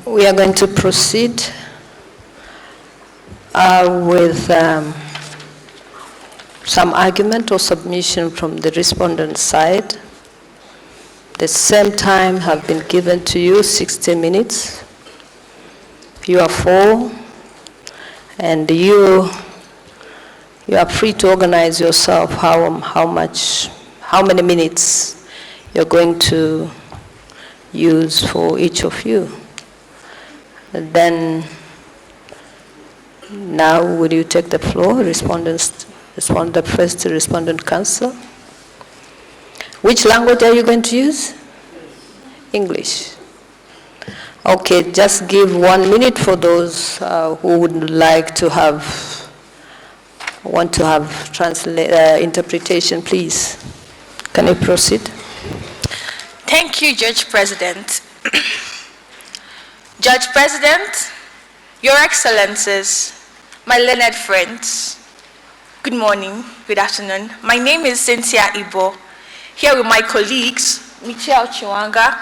We are going to proceed with some argument or submission from the respondent side. The same time have been given to you, 60 minutes. You are four, and you are free to organize yourself how many minutes you're going to use for each of you. And then, now will you take the floor, respondent first, respondent counsel? Which language are you going to use? English. Okay, just give 1 minute for those who would like to want to have interpretation, please. Can you proceed? Thank you, Judge President. Judge President, Your Excellencies, my learned friends, good morning, good afternoon. My name is Cynthia Ibo, here with my colleagues, Michelle Chiwanga,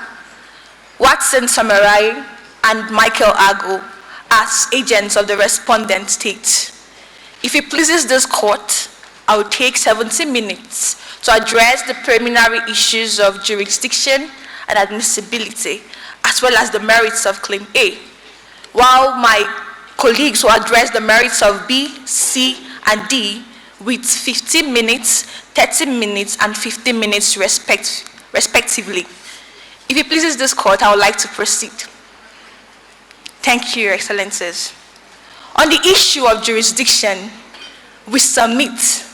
Watson Samarai, and Michael Agu, as agents of the respondent state. If it pleases this court, I will take 70 minutes to address the preliminary issues of jurisdiction and admissibility, as well as the merits of Claim A, while my colleagues will address the merits of B, C, and D with 15 minutes, 30 minutes, and 15 minutes respectively. If it pleases this court, I would like to proceed. Thank you, Your Excellencies. On the issue of jurisdiction, we submit,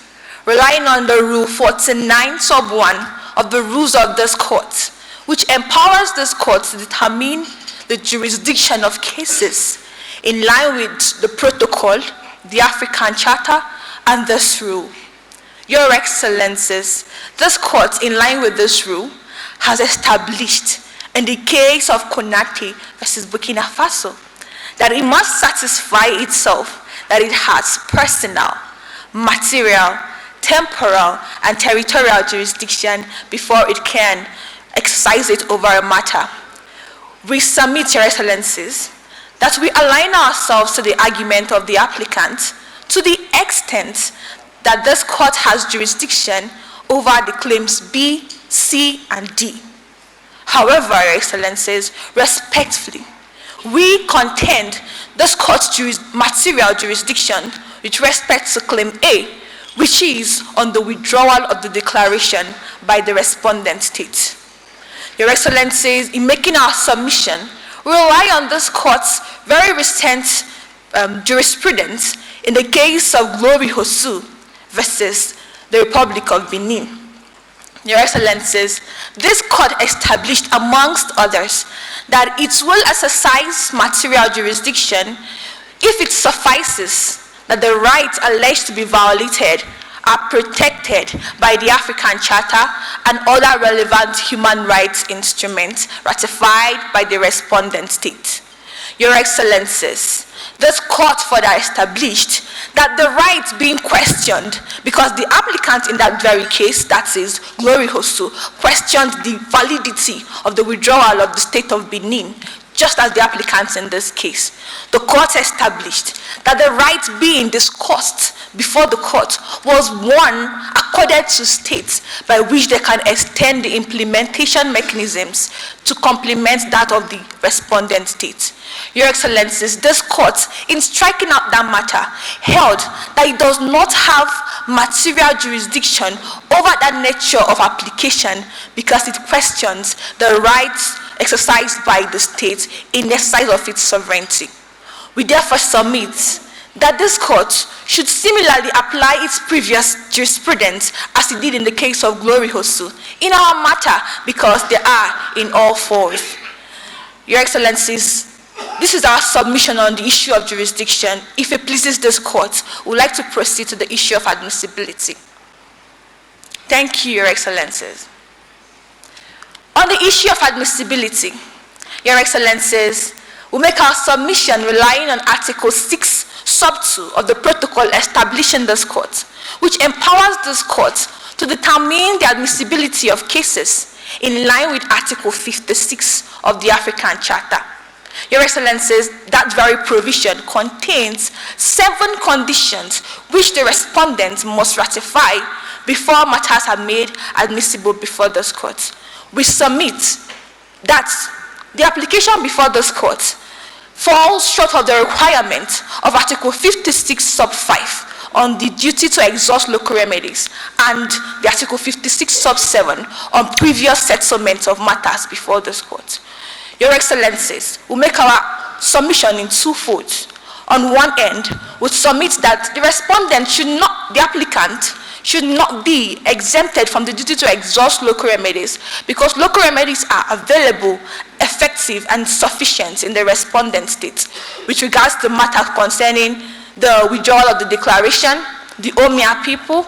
relying on the Rule 49, Sub 1 of the rules of this court, which empowers this court to determine the jurisdiction of cases in line with the protocol, the African Charter, and this rule. Your Excellencies, this court, in line with this rule, has established in the case of Konate versus Burkina Faso that it must satisfy itself that it has personal, material, temporal, and territorial jurisdiction before it can exercise it over a matter. We submit, Your Excellencies, that we align ourselves to the argument of the applicant to the extent that this court has jurisdiction over the claims B, C, and D. However, Your Excellencies, respectfully, we contend this court's material jurisdiction with respect to Claim A, which is on the withdrawal of the declaration by the respondent state. Your Excellencies, in making our submission, we rely on this court's very recent jurisprudence in the case of Glory Hosu versus the Republic of Benin. Your Excellencies, this court established, amongst others, that it will exercise material jurisdiction if it suffices that the rights alleged to be violated are protected by the African Charter and other relevant human rights instruments ratified by the respondent state. Your Excellencies, this court further established that the rights being questioned, because the applicant in that very case, that is Glory Hosu, questioned the validity of the withdrawal of the state of Benin, just as the applicants in this case. The court established that the rights being discussed before the court was one accorded to states by which they can extend the implementation mechanisms to complement that of the respondent state. Your Excellencies, this court, in striking out that matter, held that it does not have material jurisdiction over that nature of application because it questions the rights exercised by the state in the exercise of its sovereignty. We therefore submit that this court should similarly apply its previous jurisprudence as it did in the case of Glory Hosu in our matter because they are in all fours. Your Excellencies, this is our submission on the issue of jurisdiction. If it pleases this court, we would like to proceed to the issue of admissibility. Thank you, Your Excellencies. On the issue of admissibility, Your Excellencies, we make our submission relying on Article 6, Sub 2 of the protocol establishing this court, which empowers this court to determine the admissibility of cases in line with Article 56 of the African Charter. Your Excellencies, that very provision contains 7 conditions which the respondent must ratify before matters are made admissible before this court. We submit that the application before this court falls short of the requirement of Article 56 sub 5 on the duty to exhaust local remedies and the Article 56 sub 7 on previous settlement of matters before this court. Your Excellencies, we make our submission in 2 folds. On one end, we submit that the respondent the applicant should not be exempted from the duty to exhaust local remedies because local remedies are available, effective, and sufficient in the respondent state with regards to matters concerning the withdrawal of the declaration, the Omia people,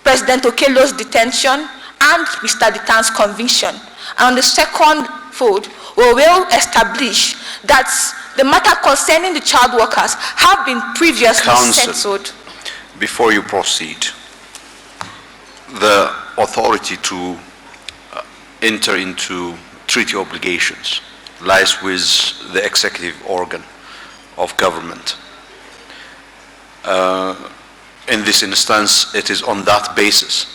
President Okello's detention, and Mr. Ditan's conviction. And on the second fold, we will establish that the matter concerning the child workers have been previously settled. Before you proceed, the authority to enter into treaty obligations lies with the executive organ of government. In this instance, it is on that basis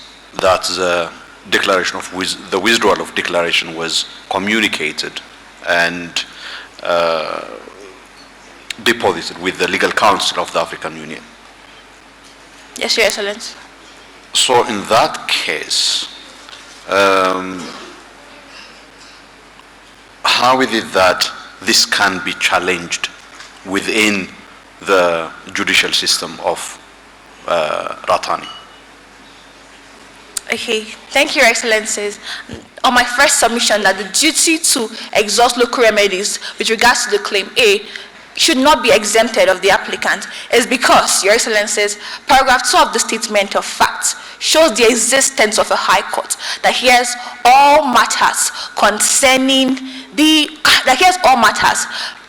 that the declaration of the withdrawal of declaration was communicated and deposited with the legal council of the African Union. Yes, Your Excellency. So in that case, how is it that this can be challenged within the judicial system of Ratani? Okay, thank you, Your Excellencies. On my first submission that the duty to exhaust local remedies with regards to the claim A should not be exempted of the applicant is because, Your Excellencies, paragraph 2 of the statement of facts shows the existence of a high court that hears all matters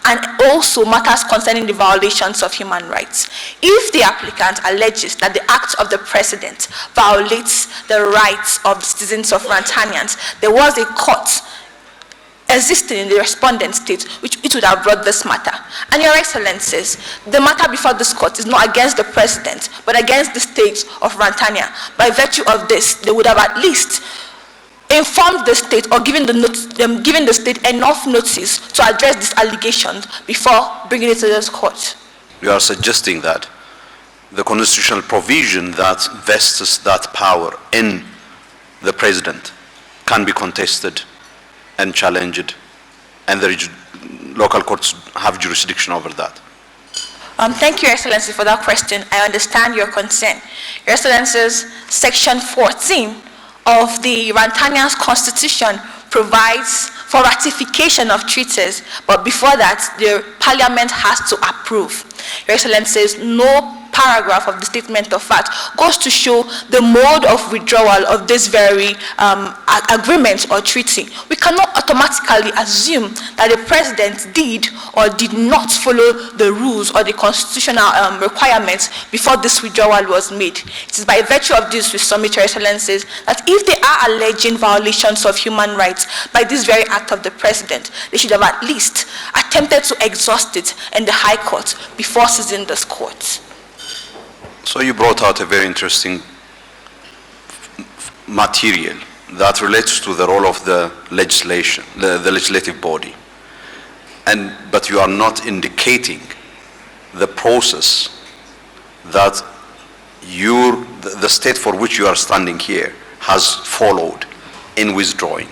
and also matters concerning the violations of human rights. If the applicant alleges that the act of the president violates the rights of the citizens of Rwandanians, there was a court existing in the respondent state which it would have brought this matter. And Your Excellencies, the matter before this court is not against the president but against the state of Rwanda. By virtue of this, they would have at least informed the state or given the state enough notice to address these allegations before bringing it to this court. You are suggesting that the constitutional provision that vests that power in the president can be contested and challenged, and the local courts have jurisdiction over that. Thank you, Your Excellency, for that question. I understand your concern. Your Excellencies, Section 14 of the Rwandanian Constitution provides for ratification of treaties, but before that, the Parliament has to approve. Your Excellencies, no paragraph of the statement of fact goes to show the mode of withdrawal of this very agreement or treaty. We cannot automatically assume that the president did or did not follow the rules or the constitutional requirements before this withdrawal was made. It is by virtue of this, we submit, Your Excellencies, that if they are alleging violations of human rights by this very act of the president, they should have at least attempted to exhaust it in the High Court before seizing this court. So you brought out a very interesting material that relates to the role of the legislation, the legislative body. But you are not indicating the process that the state for which you are standing here has followed in withdrawing.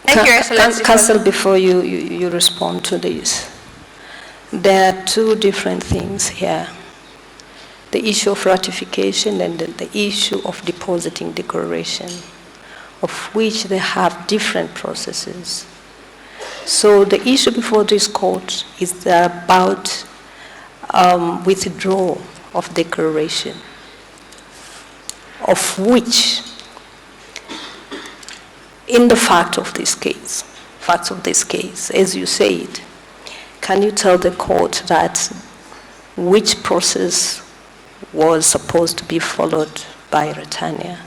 Thank you, Your Excellency. Counsel, before you respond to this, there are two different things here. The issue of ratification and the issue of depositing declaration, of which they have different processes. So the issue before this court is about withdrawal of declaration, of which, in the facts of this case, as you said, can you tell the court that which process was supposed to be followed by Rwanda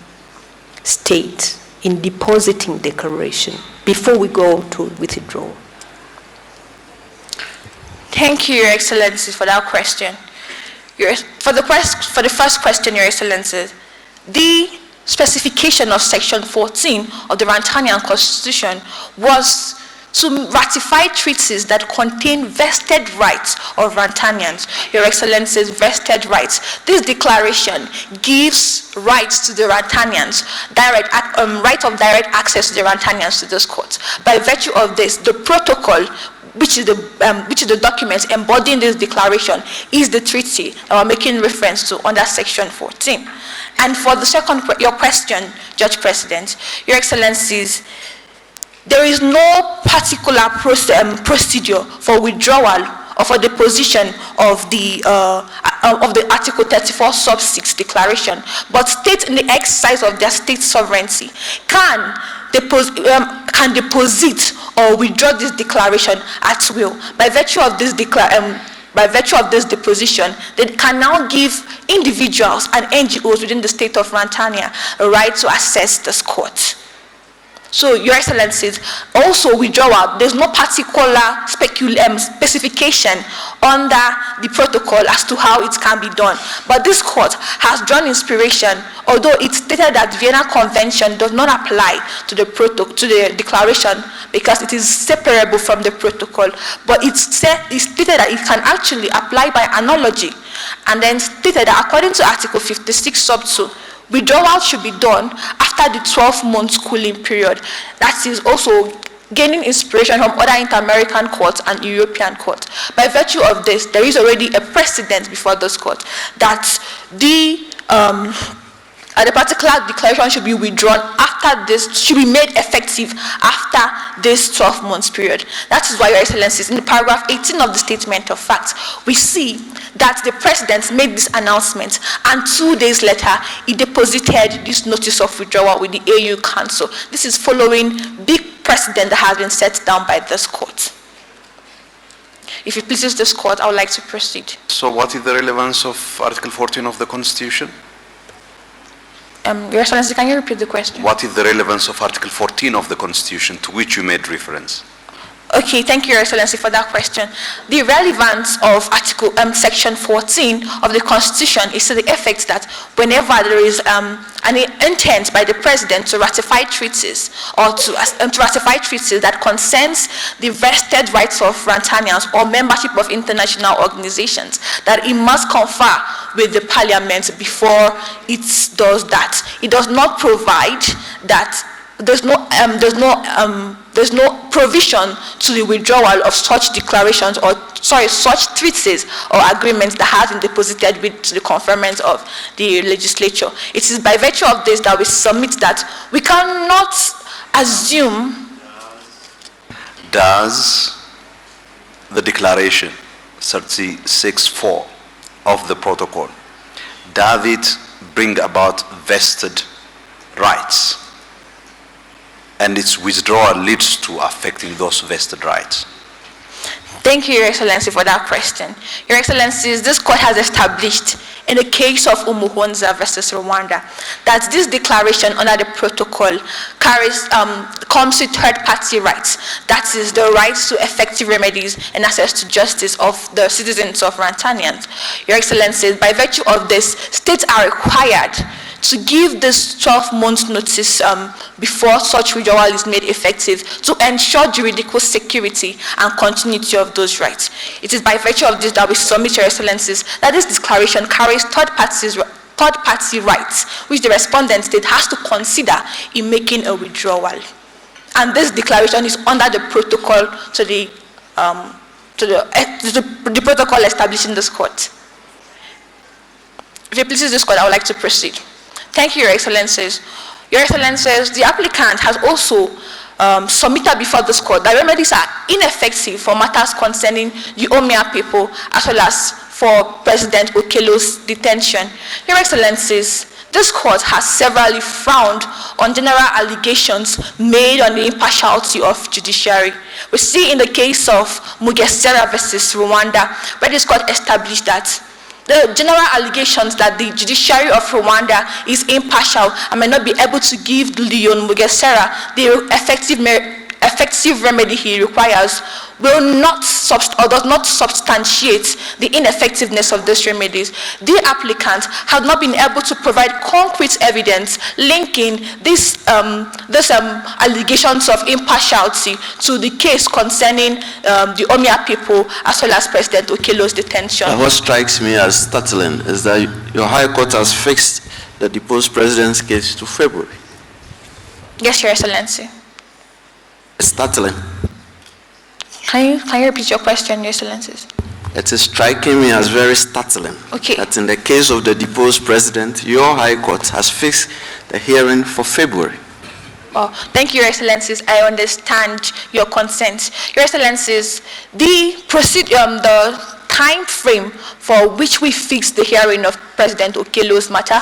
state in depositing declaration before we go to withdrawal? Thank you, Your Excellency, for that question. For the first question, Your Excellency, the specification of Section 14 of the Rwandanian Constitution was to ratify treaties that contain vested rights of Rwandanians. Your Excellency's vested rights. This declaration gives rights to the Rwandanians, right of direct access to the Rwandanians to this court. By virtue of this, the protocol, which is the document embodying this declaration, is the treaty that we're making reference to under Section 14. And for the second, your question, Judge President, Your Excellencies, there is no particular procedure for withdrawal or for the position of the Article 34 sub 6 declaration, but states in the exercise of their state sovereignty can deposit or withdraw this declaration at will. By virtue of this deposition, they can now give individuals and NGOs within the state of Rwanda a right to access this court. So, Your Excellencies, also withdrawal, there's no particular specification under the protocol as to how it can be done. But this court has drawn inspiration, although it stated that the Vienna Convention does not apply to the declaration because it is separable from the protocol. But it stated that it can actually apply by analogy, and then stated that according to Article 56 sub 2, withdrawal should be done after the 12-month cooling period. That is also gaining inspiration from other inter-American courts and European courts. By virtue of this, there is already a precedent before this court that the particular declaration should be withdrawn after this, should be made effective after this 12-month period. That is why, Your Excellencies, in paragraph 18 of the statement of facts, we see that the President made this announcement, and 2 days later, he deposited this notice of withdrawal with the AU Council. This is following big precedent that has been set down by this court. If it pleases this court, I would like to proceed. So what is the relevance of Article 14 of the Constitution? Your Excellency, can you repeat the question? What is the relevance of Article 14 of the Constitution to which you made reference? Okay, thank you, Your Excellency, for that question. The relevance of Section 14 of the Constitution is to the effect that whenever there is an intent by the President to ratify treaties or to ratify treaties that concerns the vested rights of Rwandanians or membership of international organizations, that it must confer with the Parliament before it does that. It does not provide that. There's no provision to the withdrawal of such declarations such treaties or agreements that have been deposited with the conferment of the legislature. It is by virtue of this that we submit that we cannot assume. Does the declaration 36.4 of the protocol, does it bring about vested rights? And its withdrawal leads to affecting those vested rights? Thank you, Your Excellency, for that question. Your Excellencies, this court has established in the case of Umuhonza versus Rwanda that this declaration under the protocol comes with third-party rights. That is the rights to effective remedies and access to justice of the citizens of Rwandanians. Your Excellencies, by virtue of this, states are required to give this 12-month notice before such withdrawal is made effective to ensure juridical security and continuity of those rights. It is by virtue of this that we submit, Your Excellencies, that this declaration carries third-party rights, which the respondent state has to consider in making a withdrawal. And this declaration is under the protocol to the protocol established in this court. If it pleases this court, I would like to proceed. Thank you, Your Excellencies. Your Excellencies, the applicant has also submitted before this court that remedies are ineffective for matters concerning the Omia people as well as for President Okelo's detention. Your Excellencies, this court has severally frowned on general allegations made on the impartiality of judiciary. We see in the case of Mugesera versus Rwanda, where this court established that the general allegations that the judiciary of Rwanda is impartial and may not be able to give Leon Mugesera the effective effective remedy he requires will not or does not substantiate the ineffectiveness of these remedies. The applicant has not been able to provide concrete evidence linking these allegations of impartiality to the case concerning the Omia people as well as President Okelo's detention. What strikes me as startling is that your High Court has fixed the deposed president's case to February. Yes, Your Excellency. It's startling. Can you repeat your question, Your Excellencies? It is striking me as very startling that in the case of the deposed president, your High Court has fixed the hearing for February. Oh, thank you, Your Excellencies. I understand your consent. Your Excellencies, the time frame for which we fixed the hearing of President Okelo's matter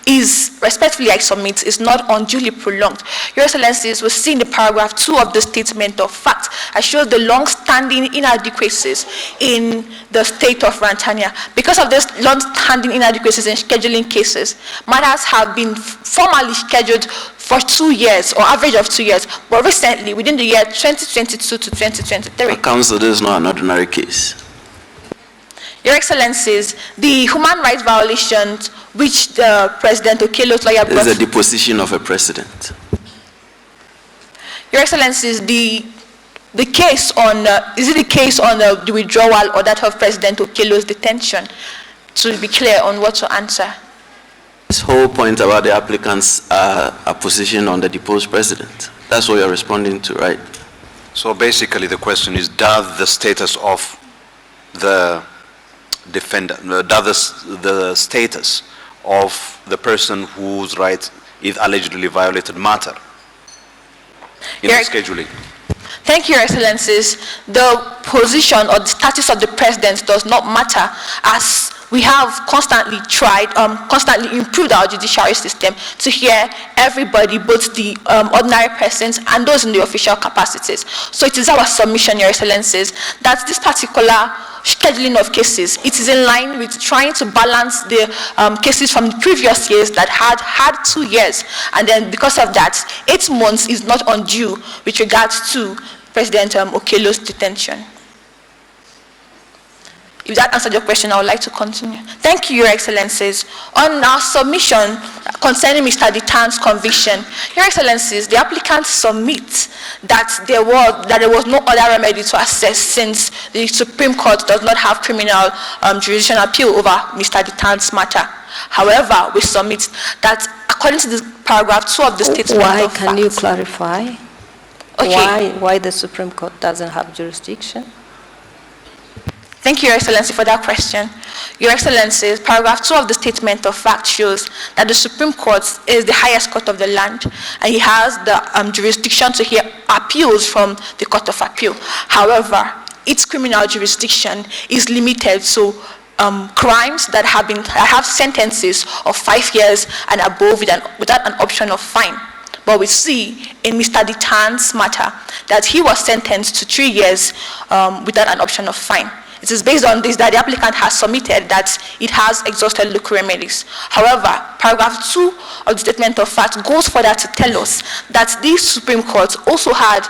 is, respectfully I submit, is not unduly prolonged. Your Excellencies will see in the paragraph 2 of the statement of fact, I show the long-standing inadequacies in the state of Rwanda. Because of this long-standing inadequacies in scheduling cases, matters have been formally scheduled for 2 years, or average of 2 years, but recently, within the year 2022 to 2023. Counsel, this is not an ordinary case. Your Excellencies, the human rights violations which the President Okelo's lawyer brought... This is the deposition of a president. Your Excellencies, the case on... is it the case on the withdrawal or that of President Okelo's detention? To be clear on what to answer. This whole point about the applicant's position on the deposed president. That's what you're responding to, right? So basically the question is, does the status of the defendant, the status of the person whose right is allegedly violated matter in the scheduling? Thank you, Your Excellencies. The position or the status of the president does not matter, as we have constantly tried, constantly improved our judiciary system to hear everybody, both the ordinary persons and those in the official capacities. So it is our submission, Your Excellencies, that this particular scheduling of cases, it is in line with trying to balance the cases from the previous years that had 2 years, and then because of that, 8 months is not undue with regards to President Okelo's detention. If that answered your question, I would like to continue. Thank you, Your Excellencies. On our submission concerning Mr. Ditan's conviction, Your Excellencies, the applicant submits that there was no other remedy to assess, since the Supreme Court does not have criminal jurisdiction appeal over Mr. Ditan's matter. However, we submit that according to the paragraph 2 of the statement Why of can fact, you clarify? Okay. Why the Supreme Court doesn't have jurisdiction? Thank you, Your Excellency, for that question. Your Excellency, paragraph 2 of the statement of fact shows that the Supreme Court is the highest court of the land, and he has the jurisdiction to hear appeals from the Court of Appeal. However, its criminal jurisdiction is limited to crimes that have sentences of 5 years and above without an option of fine. But we see in Mr. Ditan's matter that he was sentenced to 3 years without an option of fine. It is based on this that the applicant has submitted that it has exhausted local remedies. However, paragraph 2 of the statement of fact goes further to tell us that the Supreme Court also had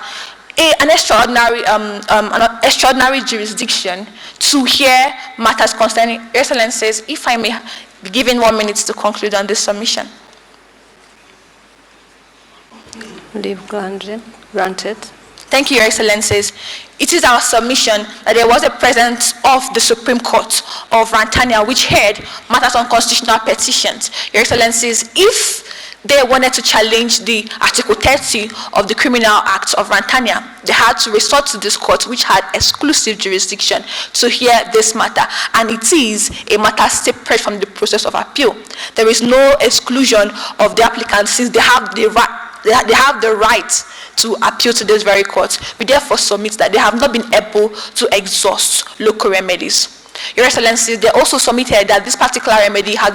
an extraordinary jurisdiction to hear matters concerning. Your Excellencies, if I may be given 1 minute to conclude on this submission. Leave granted. Thank you, Your Excellencies. It is our submission that there was a presence of the Supreme Court of Rwanda which heard matters on constitutional petitions. Your Excellencies, if they wanted to challenge the Article 30 of the Criminal Act of Rwanda, they had to resort to this court which had exclusive jurisdiction to hear this matter, and it is a matter separate from the process of appeal. There is no exclusion of the applicant, since they have the right to appeal to this very court. We therefore submit that they have not been able to exhaust local remedies. Your Excellency, they also submitted that this particular remedy has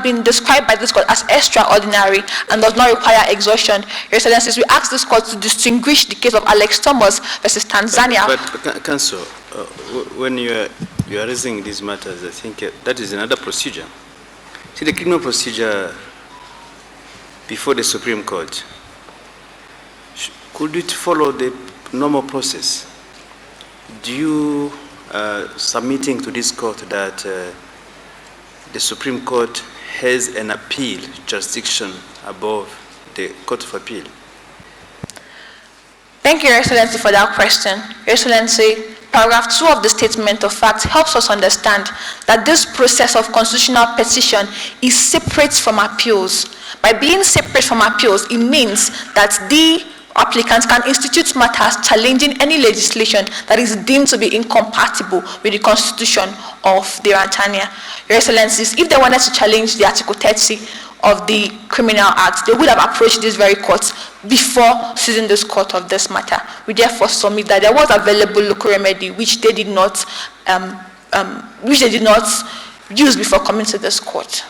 been described by this court as extraordinary and does not require exhaustion. Your Excellencies, we ask this court to distinguish the case of Alex Thomas versus Tanzania. But Counsel, when you are raising these matters, I think that is another procedure. See, the criminal procedure before the Supreme Court could it follow the normal process? Do you submitting to this court that the Supreme Court has an appeal jurisdiction above the Court of Appeal? Thank you, Your Excellency, for that question. Your Excellency, paragraph 2 of the Statement of Facts helps us understand that this process of constitutional petition is separate from appeals. By being separate from appeals, it means that the applicants can institute matters challenging any legislation that is deemed to be incompatible with the Constitution of the Tanzania. Your Excellencies, if they wanted to challenge the Article 30 of the Criminal Act, they would have approached this very court before seizing this court of this matter. We therefore submit that there was available local remedy which they did not use before coming to this court.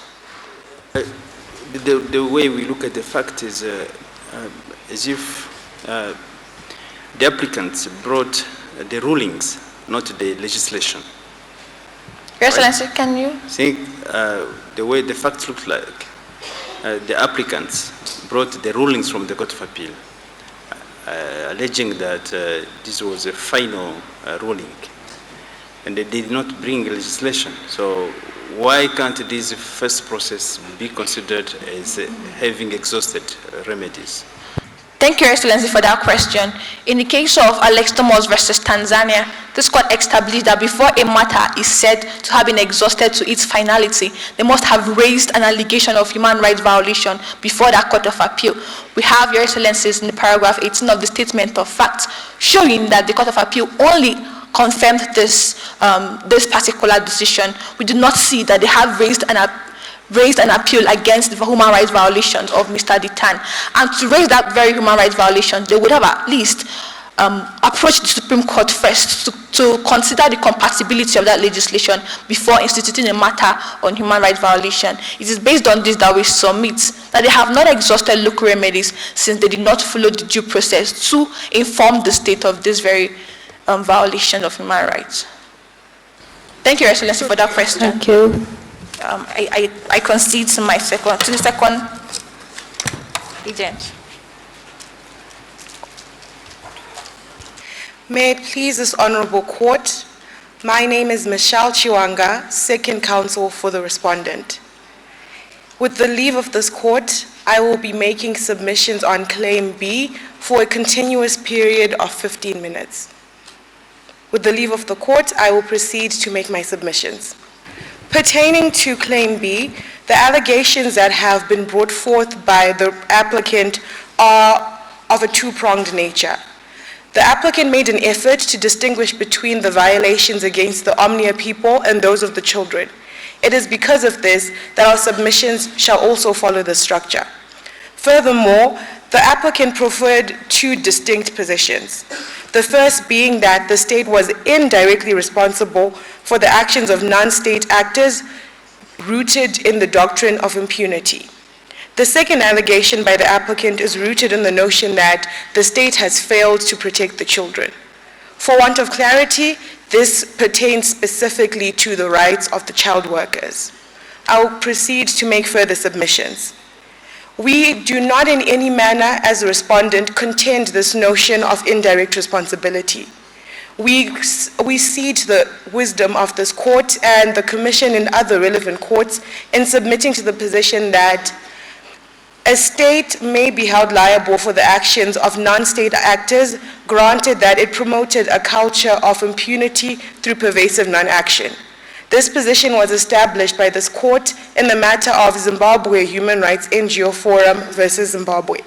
The way we look at the fact is as if the applicants brought the rulings, not the legislation. Your Excellency, can you? See, the way the facts look like, the applicants brought the rulings from the Court of Appeal, alleging that this was a final ruling, and they did not bring legislation. So why can't this first process be considered as having exhausted remedies? Thank you, Your Excellency, for that question. In the case of Alex Thomas versus Tanzania, this court established that before a matter is said to have been exhausted to its finality, they must have raised an allegation of human rights violation before that Court of Appeal. We have, Your Excellencies, in the paragraph 18 of the Statement of Facts, showing that the Court of Appeal only confirmed this particular decision. We do not see that they have raised an appeal against the human rights violations of Mr. Detan. And to raise that very human rights violation, they would have at least approached the Supreme Court first to consider the compatibility of that legislation before instituting a matter on human rights violation. It is based on this that we submit that they have not exhausted local remedies since they did not follow the due process to inform the state of this very violation of human rights. Thank you, Your Excellency, for that question. Thank you. I concede to the second agent. May it please this honorable court, my name is Michelle Chiwanga, second counsel for the respondent. With the leave of this court, I will be making submissions on Claim B for a continuous period of 15 minutes. With the leave of the court, I will proceed to make my submissions. Pertaining to Claim B, the allegations that have been brought forth by the applicant are of a two-pronged nature. The applicant made an effort to distinguish between the violations against the Omnia people and those of the children. It is because of this that our submissions shall also follow the structure. Furthermore, the applicant preferred two distinct positions. The first being that the state was indirectly responsible for the actions of non-state actors rooted in the doctrine of impunity. The second allegation by the applicant is rooted in the notion that the state has failed to protect the children. For want of clarity, this pertains specifically to the rights of the child workers. I will proceed to make further submissions. We do not in any manner, as a respondent, contend this notion of indirect responsibility. We cede the wisdom of this court and the Commission and other relevant courts in submitting to the position that a state may be held liable for the actions of non-state actors, granted that it promoted a culture of impunity through pervasive non-action. This position was established by this court in the matter of Zimbabwe Human Rights NGO Forum versus Zimbabwe.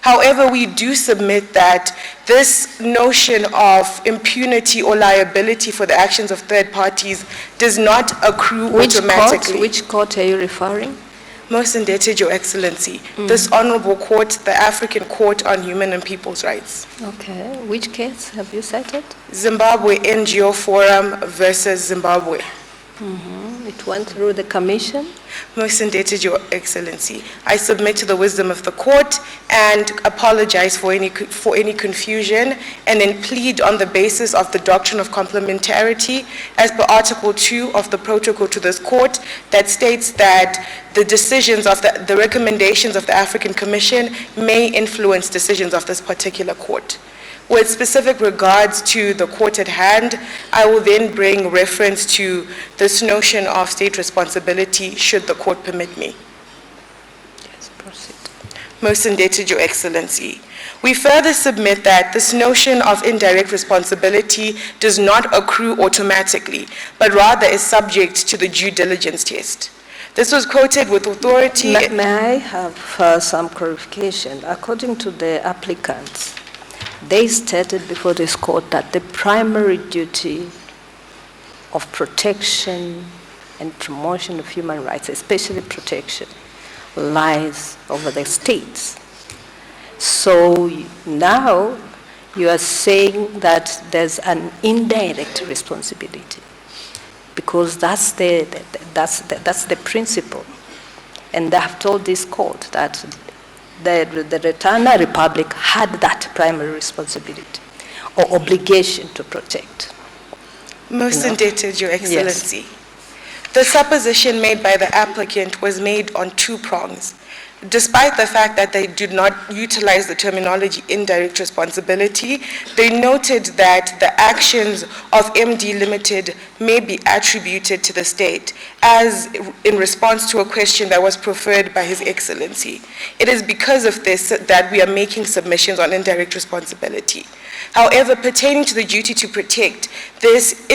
However, we do submit that this notion of impunity or liability for the actions of third parties does not accrue automatically. Which court are you referring? Most indebted, Your Excellency, this honorable court, the African Court on Human and People's Rights. Okay, which case have you cited? Zimbabwe NGO Forum versus Zimbabwe. It went through the commission. Most indebted, Your Excellency. I submit to the wisdom of the court and apologize for any confusion, and then plead on the basis of the doctrine of complementarity as per Article 2 of the protocol to this court that states that the decisions of the recommendations of the African Commission may influence decisions of this particular court. With specific regards to the court at hand, I will then bring reference to this notion of state responsibility, should the court permit me. Yes, proceed. Most indebted, Your Excellency. We further submit that this notion of indirect responsibility does not accrue automatically, but rather is subject to the due diligence test. This was quoted with authority. May I have some clarification? According to the applicants, they stated before this court that the primary duty of protection and promotion of human rights, especially protection, lies over the states. So now you are saying that there's an indirect responsibility, because that's the principle. And they have told this court that the Rwanda Republic had that primary responsibility or obligation to protect. Most indebted, Your Excellency. Yes. The supposition made by the applicant was made on two prongs. Despite the fact that they did not utilize the terminology indirect responsibility, they noted that the actions of MD Limited may be attributed to the state, as in response to a question that was preferred by His Excellency. It is because of this that we are making submissions on indirect responsibility. However, pertaining to the duty to protect, this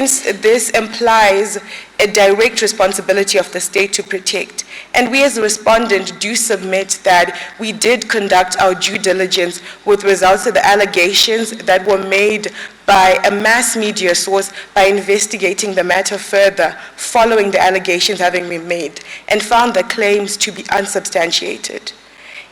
implies a direct responsibility of the state to protect. And we as a respondent do submit that we did conduct our due diligence with results of the allegations that were made by a mass media source by investigating the matter further following the allegations having been made, and found the claims to be unsubstantiated.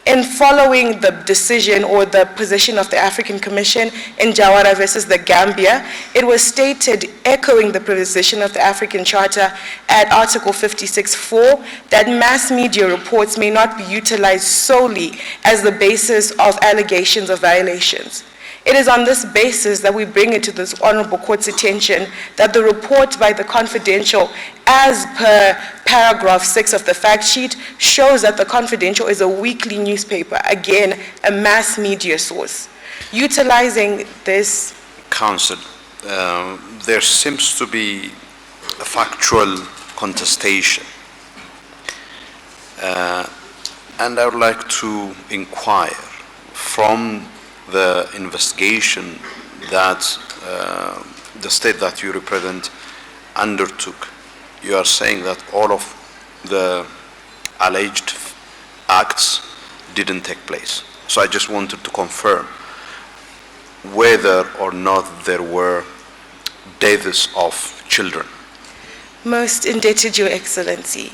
In following the decision or the position of the African Commission in Jawara versus the Gambia, it was stated, echoing the position of the African Charter at Article 56.4, that mass media reports may not be utilized solely as the basis of allegations of violations. It is on this basis that we bring it to this Honorable Court's attention that the report by the Confidential, as per paragraph 6 of the fact sheet, shows that the Confidential is a weekly newspaper, again, a mass media source. Utilizing this... Counsel, there seems to be a factual contestation. And I would like to inquire from the investigation that the state that you represent undertook. You are saying that all of the alleged acts didn't take place. So I just wanted to confirm whether or not there were deaths of children. Most indebted, Your Excellency.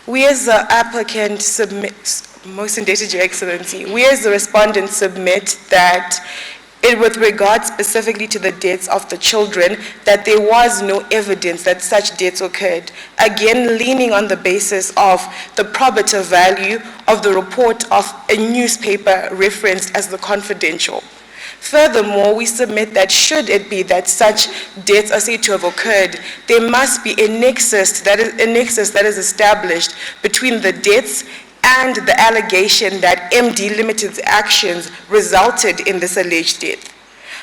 We as the applicant submit, most indebted, Your Excellency, we as the respondent submit that with regard specifically to the deaths of the children, that there was no evidence that such deaths occurred. Again, leaning on the basis of the probative value of the report of a newspaper referenced as the Confidential. Furthermore, we submit that should it be that such deaths are said to have occurred, there must be a nexus that is established between the deaths and the allegation that MD Limited's actions resulted in this alleged death.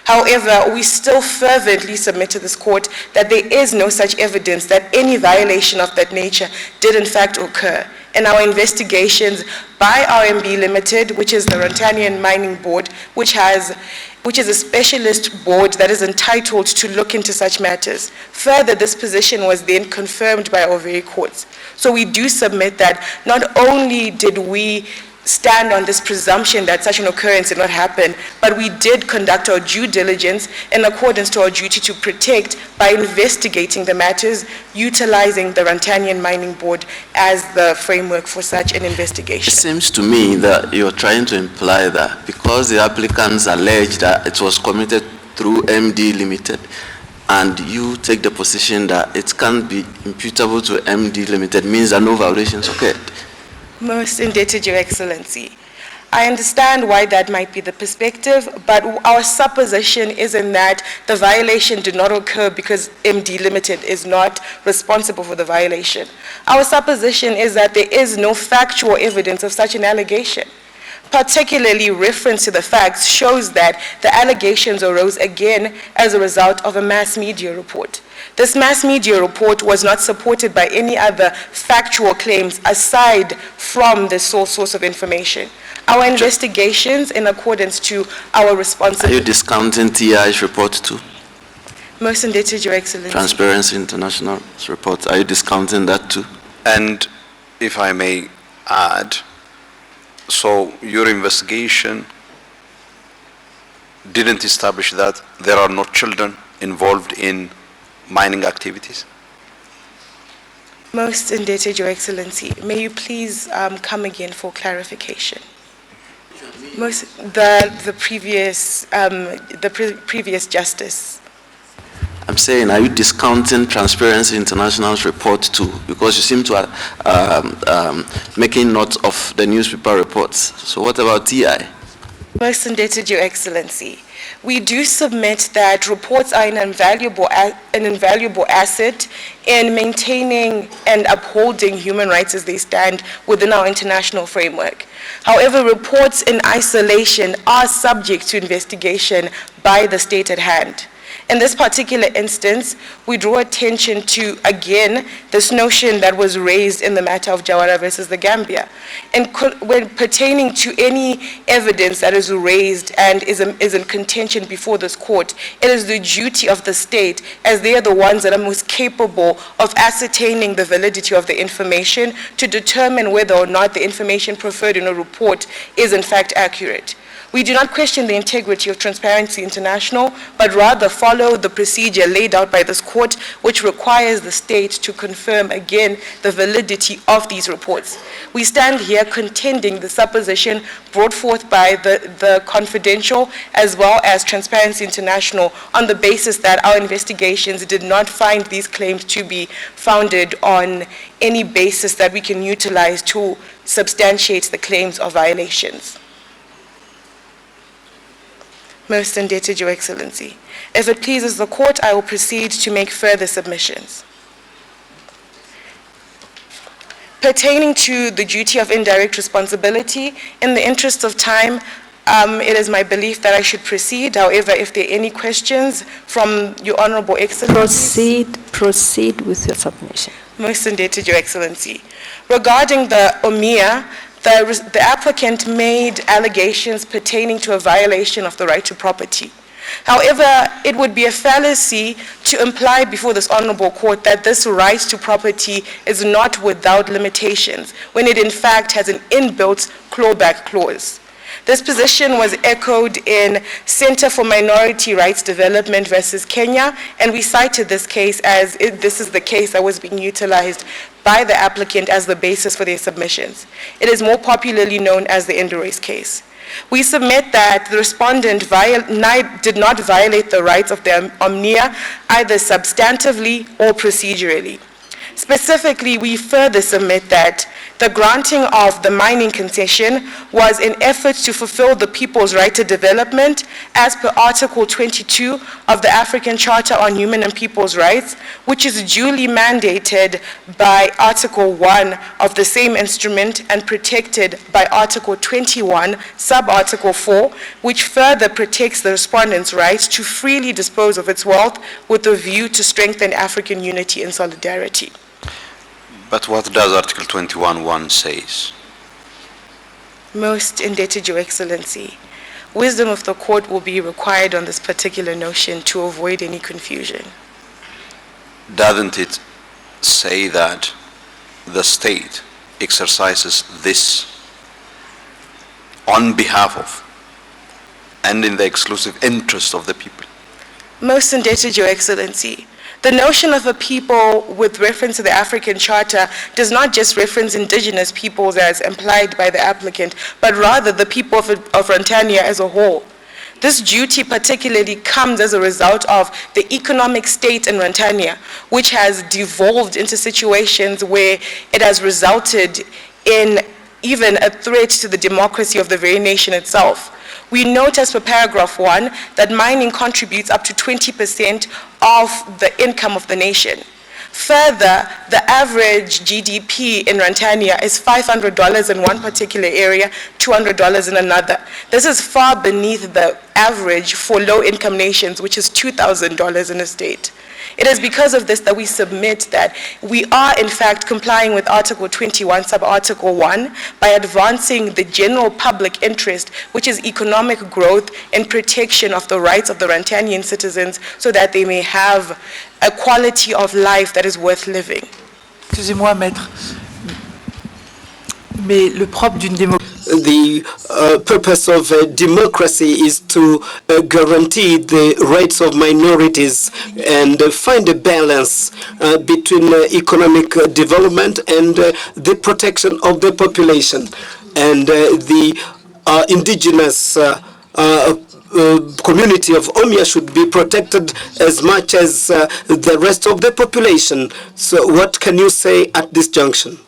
However, we still fervently submit to this court that there is no such evidence that any violation of that nature did in fact occur. In our investigations by RMB Limited, which is the Rwandanian Mining Board, which is a specialist board that is entitled to look into such matters. Further, this position was then confirmed by our very courts. So we do submit that not only did we stand on this presumption that such an occurrence did not happen, but we did conduct our due diligence in accordance to our duty to protect by investigating the matters, utilizing the Rwandanian Mining Board as the framework for such an investigation. It seems to me that you're trying to imply that because the applicants allege that it was committed through MD Limited, and you take the position that it can't be imputable to MD Limited means that no violations occurred. Most indebted, Your Excellency. I understand why that might be the perspective, but our supposition is in that the violation did not occur because MD Limited is not responsible for the violation. Our supposition is that there is no factual evidence of such an allegation. Particularly reference to the facts shows that the allegations arose again as a result of a mass media report. This mass media report was not supported by any other factual claims aside from the sole source of information. Our investigations, in accordance to our responsibility... Are you discounting TI's report too? Most indebted, Your Excellency. Transparency International's report, are you discounting that too? And if I may add, so your investigation didn't establish that there are no children involved in mining activities? Most indebted, Your Excellency. May you please come again for clarification? The previous justice. I'm saying, are you discounting Transparency International's report too? Because you seem to making note of the newspaper reports. So what about TI? Most indebted, Your Excellency. We do submit that reports are an invaluable asset in maintaining and upholding human rights as they stand within our international framework. However, reports in isolation are subject to investigation by the state at hand. In this particular instance, we draw attention to, again, this notion that was raised in the matter of Jawara versus the Gambia. And when pertaining to any evidence that is raised and is in contention before this court, it is the duty of the state, as they are the ones that are most capable of ascertaining the validity of the information, to determine whether or not the information preferred in a report is in fact accurate. We do not question the integrity of Transparency International, but rather follow the procedure laid out by this court, which requires the state to confirm again the validity of these reports. We stand here contending the supposition brought forth by the confidential as well as Transparency International on the basis that our investigations did not find these claims to be founded on any basis that we can utilize to substantiate the claims of violations. Most indebted, Your Excellency. If it pleases the court, I will proceed to make further submissions. Pertaining to the duty of indirect responsibility, in the interest of time, it is my belief that I should proceed. However, if there are any questions from Your Honorable Excellency. Proceed with your submission. Most indebted, Your Excellency. Regarding the OMIA, the applicant made allegations pertaining to a violation of the right to property. However, it would be a fallacy to imply before this honorable court that this right to property is not without limitations, when it in fact has an inbuilt clawback clause. This position was echoed in Center for Minority Rights Development versus Kenya, and we cited this case as this is the case that was being utilized by the applicant as the basis for their submissions. It is more popularly known as the Indores case. We submit that the respondent did not violate the rights of the omnia either substantively or procedurally. Specifically, we further submit that the granting of the mining concession was in efforts to fulfill the people's right to development as per Article 22 of the African Charter on Human and People's Rights, which is duly mandated by Article 1 of the same instrument and protected by Article 21, sub-Article 4, which further protects the respondent's right to freely dispose of its wealth with a view to strengthen African unity and solidarity. But what does Article 21(1) says? Most indebted, Your Excellency. Wisdom of the court will be required on this particular notion to avoid any confusion. Doesn't it say that the state exercises this on behalf of and in the exclusive interest of the people? Most indebted, Your Excellency. The notion of a people with reference to the African Charter does not just reference indigenous peoples as implied by the applicant, but rather the people of Rwanda as a whole. This duty particularly comes as a result of the economic state in Rwanda, which has devolved into situations where it has resulted in even a threat to the democracy of the very nation itself. We note as per paragraph 1 that mining contributes up to 20% of the income of the nation. Further, the average GDP in Rwanda is $500 in one particular area, $200 in another. This is far beneath the average for low-income nations, which is $2,000 in a state. It is because of this that we submit that we are in fact complying with Article 21, sub-Article 1, by advancing the general public interest, which is economic growth and protection of the rights of the Rwandan citizens so that they may have a quality of life that is worth living. Excusez-moi, maître, mais le propre d'une démocratie. The purpose of democracy is to guarantee the rights of minorities and find a balance between economic development and the protection of the population. And the indigenous community of Omia should be protected as much as the rest of the population. So what can you say at this junction?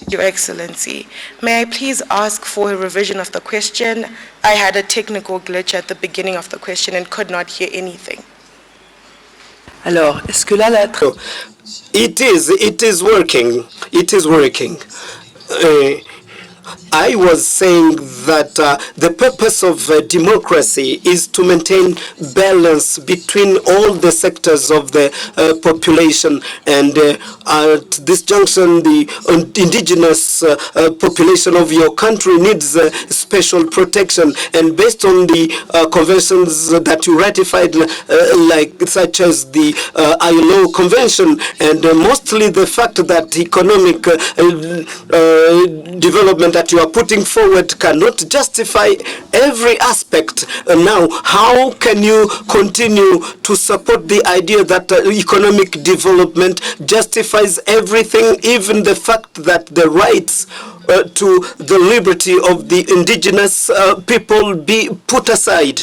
Your Excellency, may I please ask for a revision of the question? I had a technical glitch at the beginning of the question and could not hear anything. Alors, est-ce que là, la... It is working. It is working. I was saying that the purpose of democracy is to maintain balance between all the sectors of the population, and at this junction the indigenous population of your country needs special protection, and based on the conventions that you ratified, such as the ILO convention, and mostly the fact that economic development that you are putting forward cannot justify every aspect. Now, how can you continue to support the idea that economic development justifies everything, even the fact that the rights to the liberty of the indigenous people be put aside?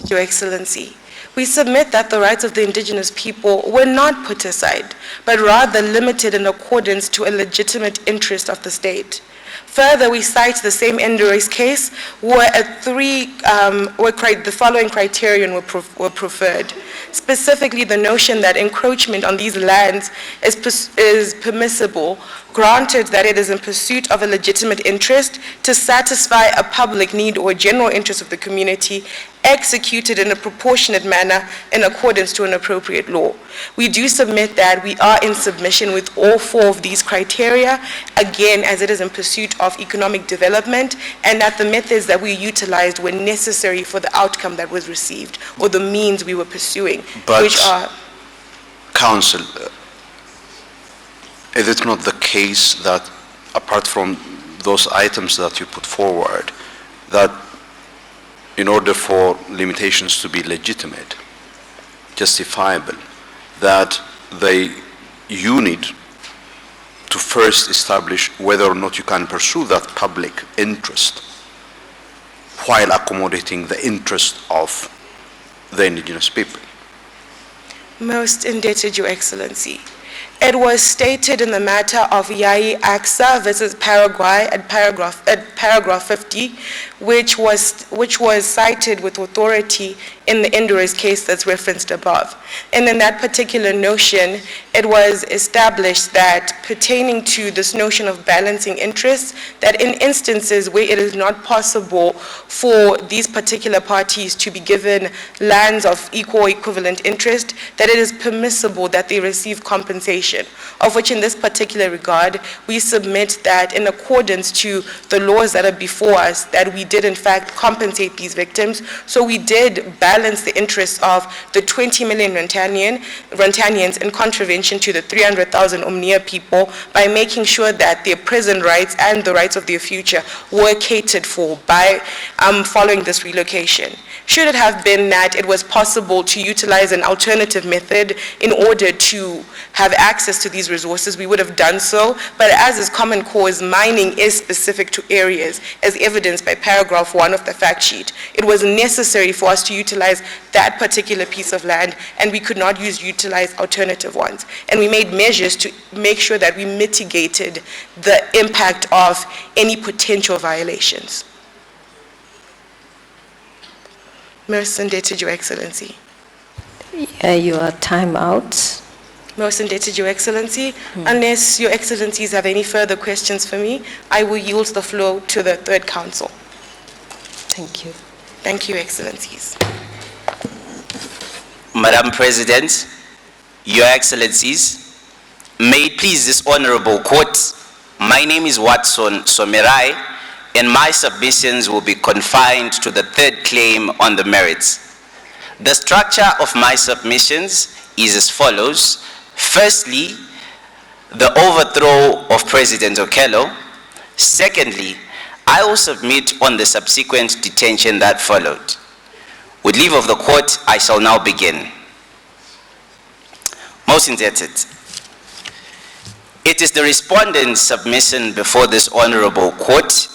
Your Excellency, we submit that the rights of the indigenous people were not put aside, but rather limited in accordance to a legitimate interest of the state. Further, we cite the same Indigenous case where the following criterion were preferred. Specifically, the notion that encroachment on these lands is permissible, granted that it is in pursuit of a legitimate interest to satisfy a public need or general interest of the community, executed in a proportionate manner in accordance to an appropriate law. We do submit that we are in submission with all four of these criteria, again, as it is in pursuit of economic development, and that the methods that we utilized were necessary for the outcome that was received, or the means we were pursuing, but which are... Council, is it not the case that, apart from those items that you put forward, that in order for limitations to be legitimate, justifiable, that you need to first establish whether or not you can pursue that public interest while accommodating the interest of the indigenous people? Most indebted, Your Excellency. It was stated in the matter of Yai Aksa versus Paraguay at paragraph 50, which was cited with authority in the Indigenous case that's referenced above. And in that particular notion, it was established that pertaining to this notion of balancing interests, that in instances where it is not possible for these particular parties to be given lands of equal or equivalent interest, that it is permissible that they receive compensation, of which in this particular regard, we submit that in accordance to the laws that are before us, that we did in fact compensate these victims. So we did balance the interests of the 20 million Rwandans in contravention to the 300,000 Omnia people by making sure that their present rights and the rights of their future were catered for by following this relocation. Should it have been that it was possible to utilize an alternative alternative method in order to have access to these resources, we would have done so. But as is common cause, mining is specific to areas, as evidenced by paragraph 1 of the fact sheet. It was necessary for us to utilize that particular piece of land, and we could not utilize alternative ones. And we made measures to make sure that we mitigated the impact of any potential violations. Most indebted, Your Excellency. Yeah, your time out. Most indebted, Your Excellency. Unless Your Excellencies have any further questions for me, I will yield the floor to the Third Council. Thank you. Thank you, Excellencies. Madam President, Your Excellencies, may it please this honorable court, my name is Watson Somerai, and my submissions will be confined to the third claim on the merits. The structure of my submissions is as follows. Firstly, the overthrow of President Okello. Secondly, I will submit on the subsequent detention that followed. With leave of the court, I shall now begin. Most indebted. It is the respondent's submission before this honorable court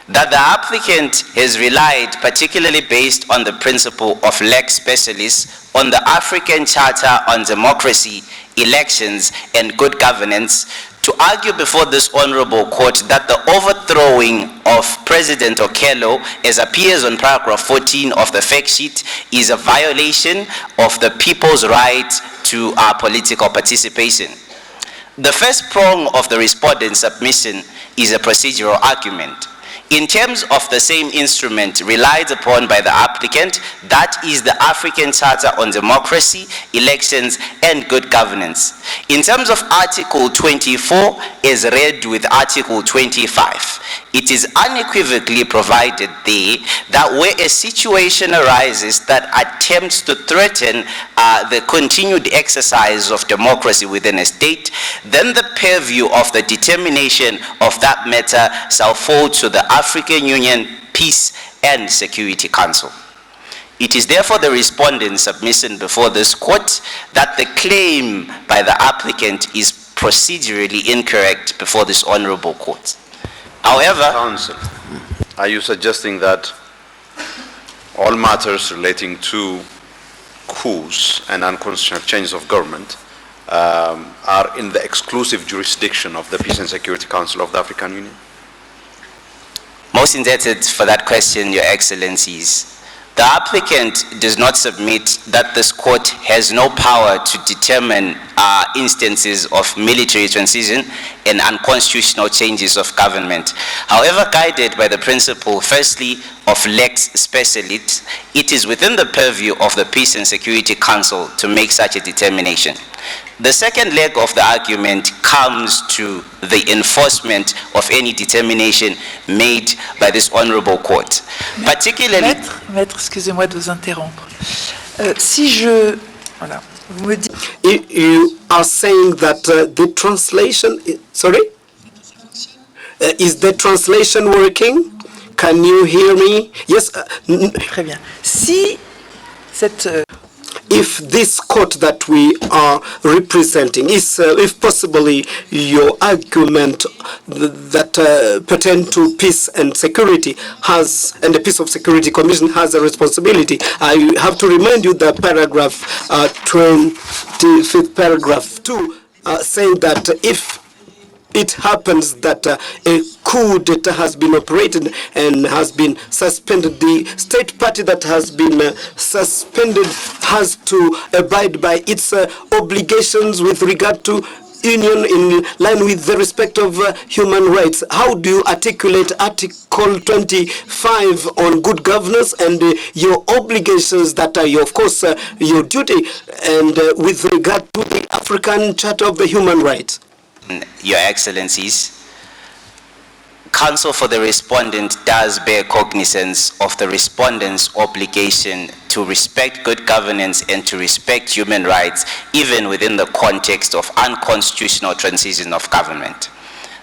that the applicant has relied, particularly based on the principle of lex specialis, on the African Charter on Democracy, Elections, and Good Governance, to argue before this honorable court that the overthrowing of President Okello, as appears on paragraph 14 of the fact sheet, is a violation of the people's right to political participation. The first prong of the respondent's submission is a procedural argument. In terms of the same instrument relied upon by the applicant, that is the African Charter on Democracy, Elections, and Good Governance. In terms of Article 24, as read with Article 25, it is unequivocally provided there that where a situation arises that attempts to threaten the continued exercise of democracy within a state, then the purview of the determination of that matter shall fall to the African Union Peace and Security Council. It is therefore the respondent's submission before this court that the claim by the applicant is procedurally incorrect before this honorable court. However, Counsel, are you suggesting that all matters relating to coups and unconstitutional changes of government are in the exclusive jurisdiction of the Peace and Security Council of the African Union? Most indebted for that question, Your Excellencies. The applicant does not submit that this court has no power to determine instances of military transition and unconstitutional changes of government. However, guided by the principle, firstly, of lex specialis, it is within the purview of the Peace and Security Council to make such a determination. The second leg of the argument comes to the enforcement of any determination made by this honorable court. Particularly... Maître, excusez-moi de vous interrompre. Si je... Voilà. Vous me dites... You are saying that the translation... Sorry? Is the translation working? Can you hear me? Yes. Très bien. Si cette... If this court that we are representing is, if possibly, your argument that pertain to peace and security has, and the Peace of Security Commission has a responsibility, I have to remind you that paragraph 25th paragraph 2 saying that if it happens that a coup d'etat has been operated and has been suspended, the state party that has been suspended has to abide by its obligations with regard to union in line with the respect of human rights. How do you articulate Article 25 on good governance and your obligations that are, of course, your duty, and with regard to the African Charter of the Human Rights? Your Excellencies, Counsel for the Respondent does bear cognizance of the Respondent's obligation to respect good governance and to respect human rights, even within the context of unconstitutional transition of government.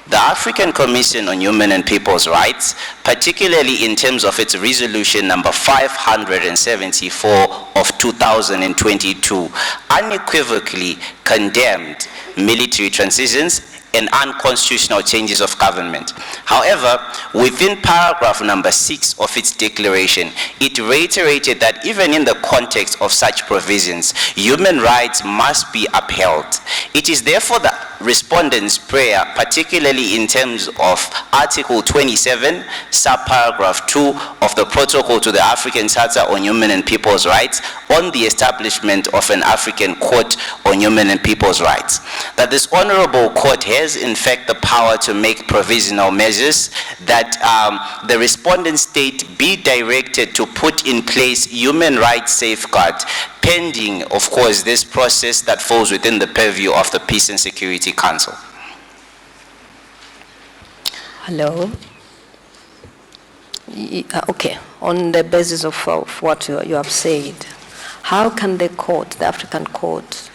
The African Commission on Human and People's Rights, particularly in terms of its resolution number 574 of 2022, unequivocally condemned military transitions and unconstitutional changes of government. However, within paragraph number 6 of its declaration, it reiterated that even in the context of such provisions, human rights must be upheld. It is therefore the respondent's prayer, particularly in terms of Article 27, subparagraph 2 of the Protocol to the African Charter on Human and People's Rights, on the establishment of an African Court on Human and People's Rights, that this honorable court has in fact the power to make provisional measures, that the respondent state be directed to put in place human rights safeguards, pending, of course, this process that falls within the purview of the Peace and Security Council. Hello. Okay, on the basis of what you have said, how can the court, the African court,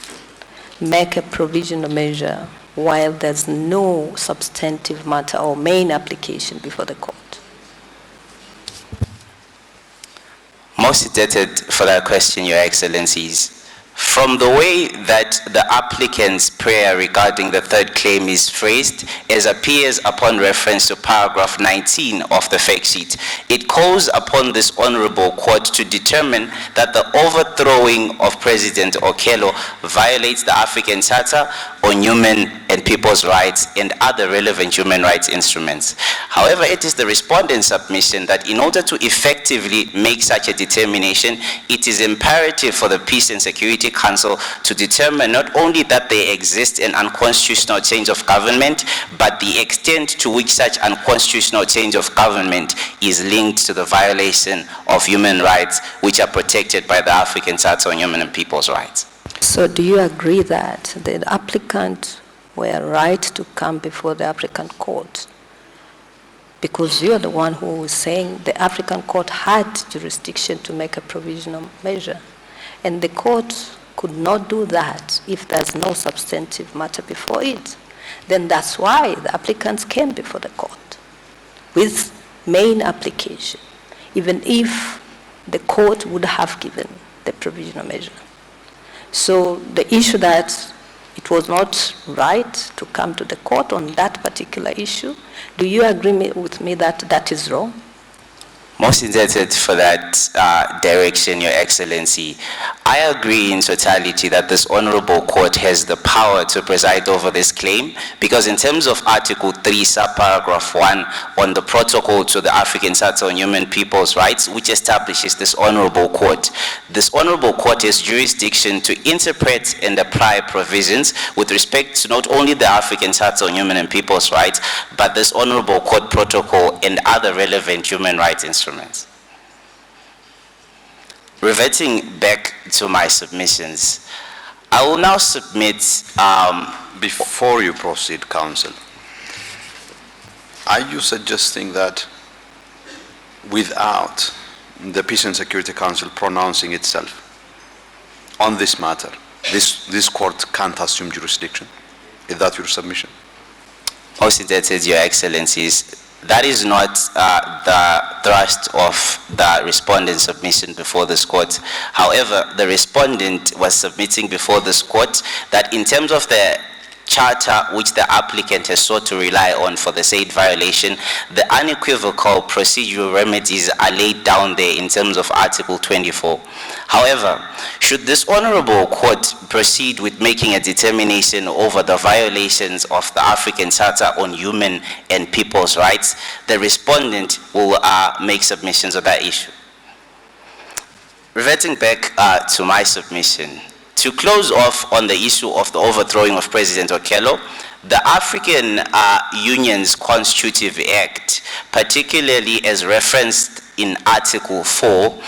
make a provisional measure while there's no substantive matter or main application before the court? Most indebted for that question, Your Excellencies. From the way that the applicant's prayer regarding the third claim is phrased, as appears upon reference to paragraph 19 of the fact sheet, it calls upon this honorable court to determine that the overthrowing of President Okello violates the African Charter on Human and People's Rights and other relevant human rights instruments. However, it is the respondent's submission that in order to effectively make such a determination, it is imperative for the Peace and Security Council to determine not only that there exists an unconstitutional change of government, but the extent to which such unconstitutional change of government is linked to the violation of human rights which are protected by the African Charter on Human and People's Rights. So do you agree that the applicant were right to come before the African court? Because you are the one who was saying the African court had jurisdiction to make a provisional measure. And the court could not do that if there's no substantive matter before it. Then that's why the applicants came before the court with main application, even if the court would have given the provisional measure. So the issue that it was not right to come to the court on that particular issue, do you agree with me that that is wrong? Most indebted for that direction, Your Excellency. I agree in totality that this honorable court has the power to preside over this claim, because in terms of Article 3, subparagraph 1 on the Protocol to the African Charter on Human People's Rights, which establishes this honorable court has jurisdiction to interpret and apply provisions with respect to not only the African Charter on Human and People's Rights, but this honorable court protocol and other relevant human rights instruments. Reverting back to my submissions, I will now submit... Before you proceed, Counsel, are you suggesting that without the Peace and Security Council pronouncing itself on this matter, this court can't assume jurisdiction? Is that your submission? Most indebted, Your Excellencies, that is not the thrust of the respondent's submission before this court. However, the respondent was submitting before this court that in terms of the charter which the applicant has sought to rely on for the said violation, the unequivocal procedural remedies are laid down there in terms of Article 24. However, should this honorable court proceed with making a determination over the violations of the African Charter on Human and People's Rights, the respondent will make submissions on that issue. Reverting back to my submission, to close off on the issue of the overthrowing of President Okello, the African Union's Constitutive Act, particularly as referenced in Article 4,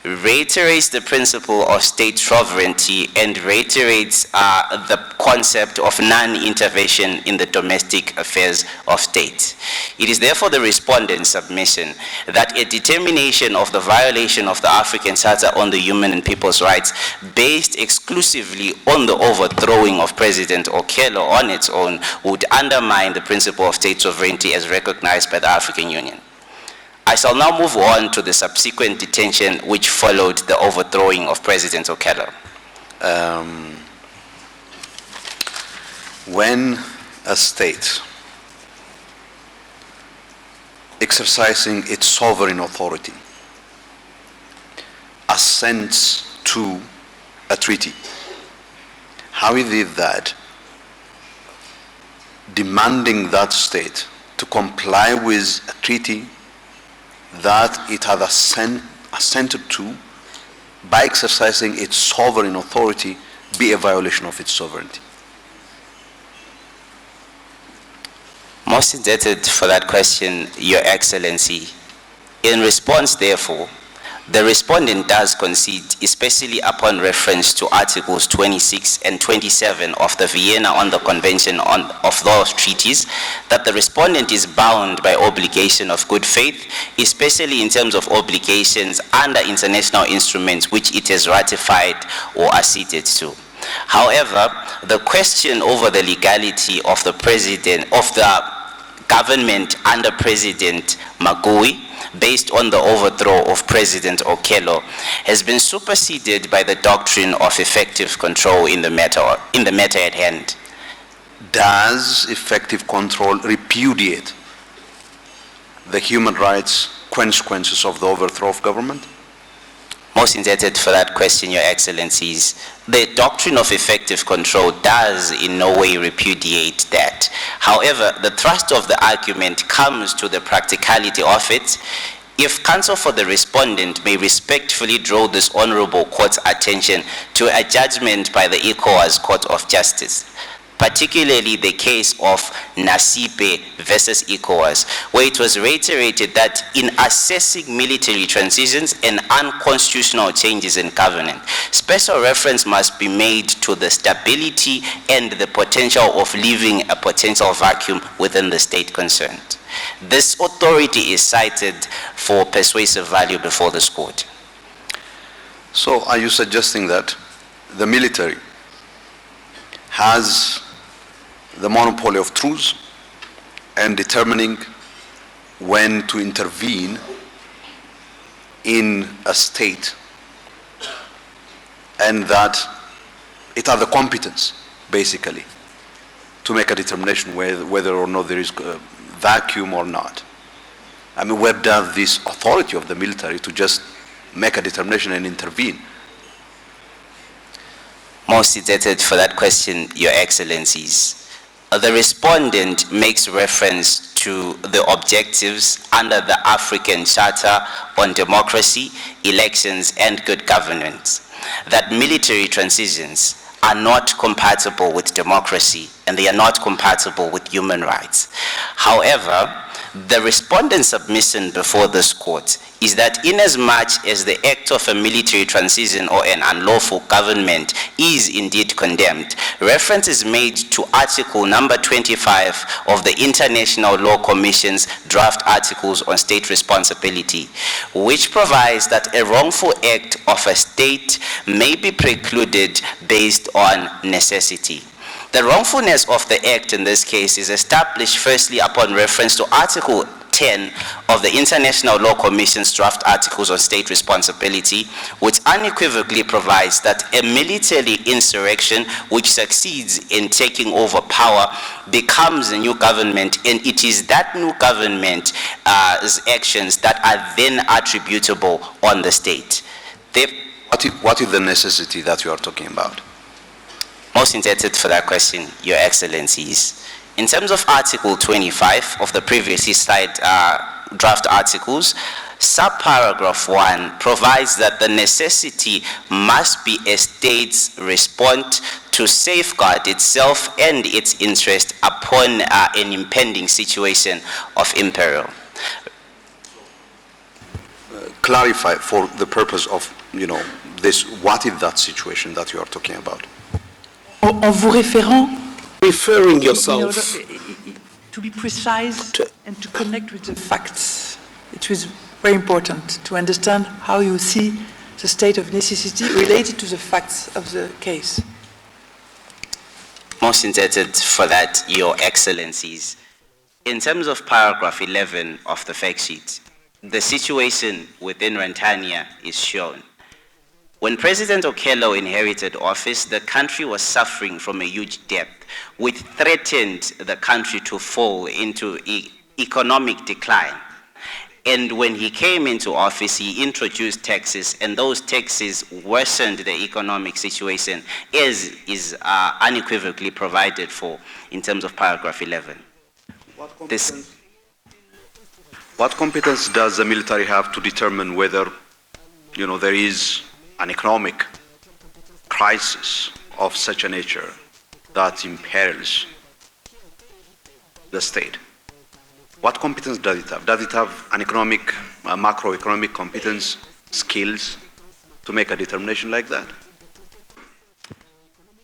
reiterates the principle of state sovereignty and reiterates the concept of non-intervention in the domestic affairs of state. It is therefore the respondent's submission that a determination of the violation of the African Charter on the Human and People's Rights based exclusively on the overthrowing of President Okello on its own would undermine the principle of state sovereignty as recognized by the African Union. I shall now move on to the subsequent detention which followed the overthrowing of President Okello. When a state exercising its sovereign authority assents to a treaty, how is it that demanding that state to comply with a treaty that it has assented to by exercising its sovereign authority be a violation of its sovereignty? Most indebted for that question, Your Excellency. In response, therefore, the respondent does concede, especially upon reference to Articles 26 and 27 of the Vienna on the Convention of those treaties, that the respondent is bound by obligation of good faith, especially in terms of obligations under international instruments which it has ratified or acceded to. However, the question over the legality of the government under President Magui, based on the overthrow of President Okello, has been superseded by the doctrine of effective control in the matter at hand. Does effective control repudiate the human rights consequences of the overthrow of government? Most indebted for that question, Your Excellencies. The doctrine of effective control does in no way repudiate that. However, the thrust of the argument comes to the practicality of it. If counsel for the respondent may respectfully draw this honorable court's attention to a judgment by the ECOWAS Court of Justice, particularly the case of Nasipe versus ECOWAS, where it was reiterated that in assessing military transitions and unconstitutional changes in government, special reference must be made to the stability and the potential of leaving a potential vacuum within the state concerned. This authority is cited for persuasive value before this court. So are you suggesting that the military has the monopoly of truth and determining when to intervene in a state, and that it has the competence, basically, to make a determination whether or not there is a vacuum or not? I mean, where does this authority of the military to just make a determination and intervene? Most indebted for that question, Your Excellencies. The respondent makes reference to the objectives under the African Charter on Democracy, Elections, and Good Governance, that military transitions are not compatible with democracy and they are not compatible with human rights. However, the respondent's submission before this court is that inasmuch as the act of a military transition or an unlawful government is indeed condemned, reference is made to Article number 25 of the International Law Commission's draft articles on state responsibility, which provides that a wrongful act of a state may be precluded based on necessity. The wrongfulness of the act in this case is established firstly upon reference to Article 10 of the International Law Commission's draft articles on state responsibility, which unequivocally provides that a military insurrection which succeeds in taking over power becomes a new government, and it is that new government's actions that are then attributable on the state. What is the necessity that you are talking about? Most indebted for that question, Your Excellencies. In terms of Article 25 of the previously cited draft articles, subparagraph 1 provides that the necessity must be a state's response to safeguard itself and its interest upon an impending situation of imperil. clarify for the purpose of, this, what is that situation that you are talking about? En vous référant, Referring in order, yourself to be precise and to connect with the facts, it was very important to understand how you see the state of necessity related to the facts of the case. Most indebted for that, Your Excellencies. In terms of paragraph 11 of the fact sheet, the situation within Rwanda is shown. When President Okello inherited office, the country was suffering from a huge debt, which threatened the country to fall into economic decline. And when he came into office, he introduced taxes, and those taxes worsened the economic situation, as is unequivocally provided for in terms of paragraph 11. What competence does the military have to determine whether, there is an economic crisis of such a nature that imperils the state? What competence does it have? Does it have an economic, macroeconomic competence, skills to make a determination like that?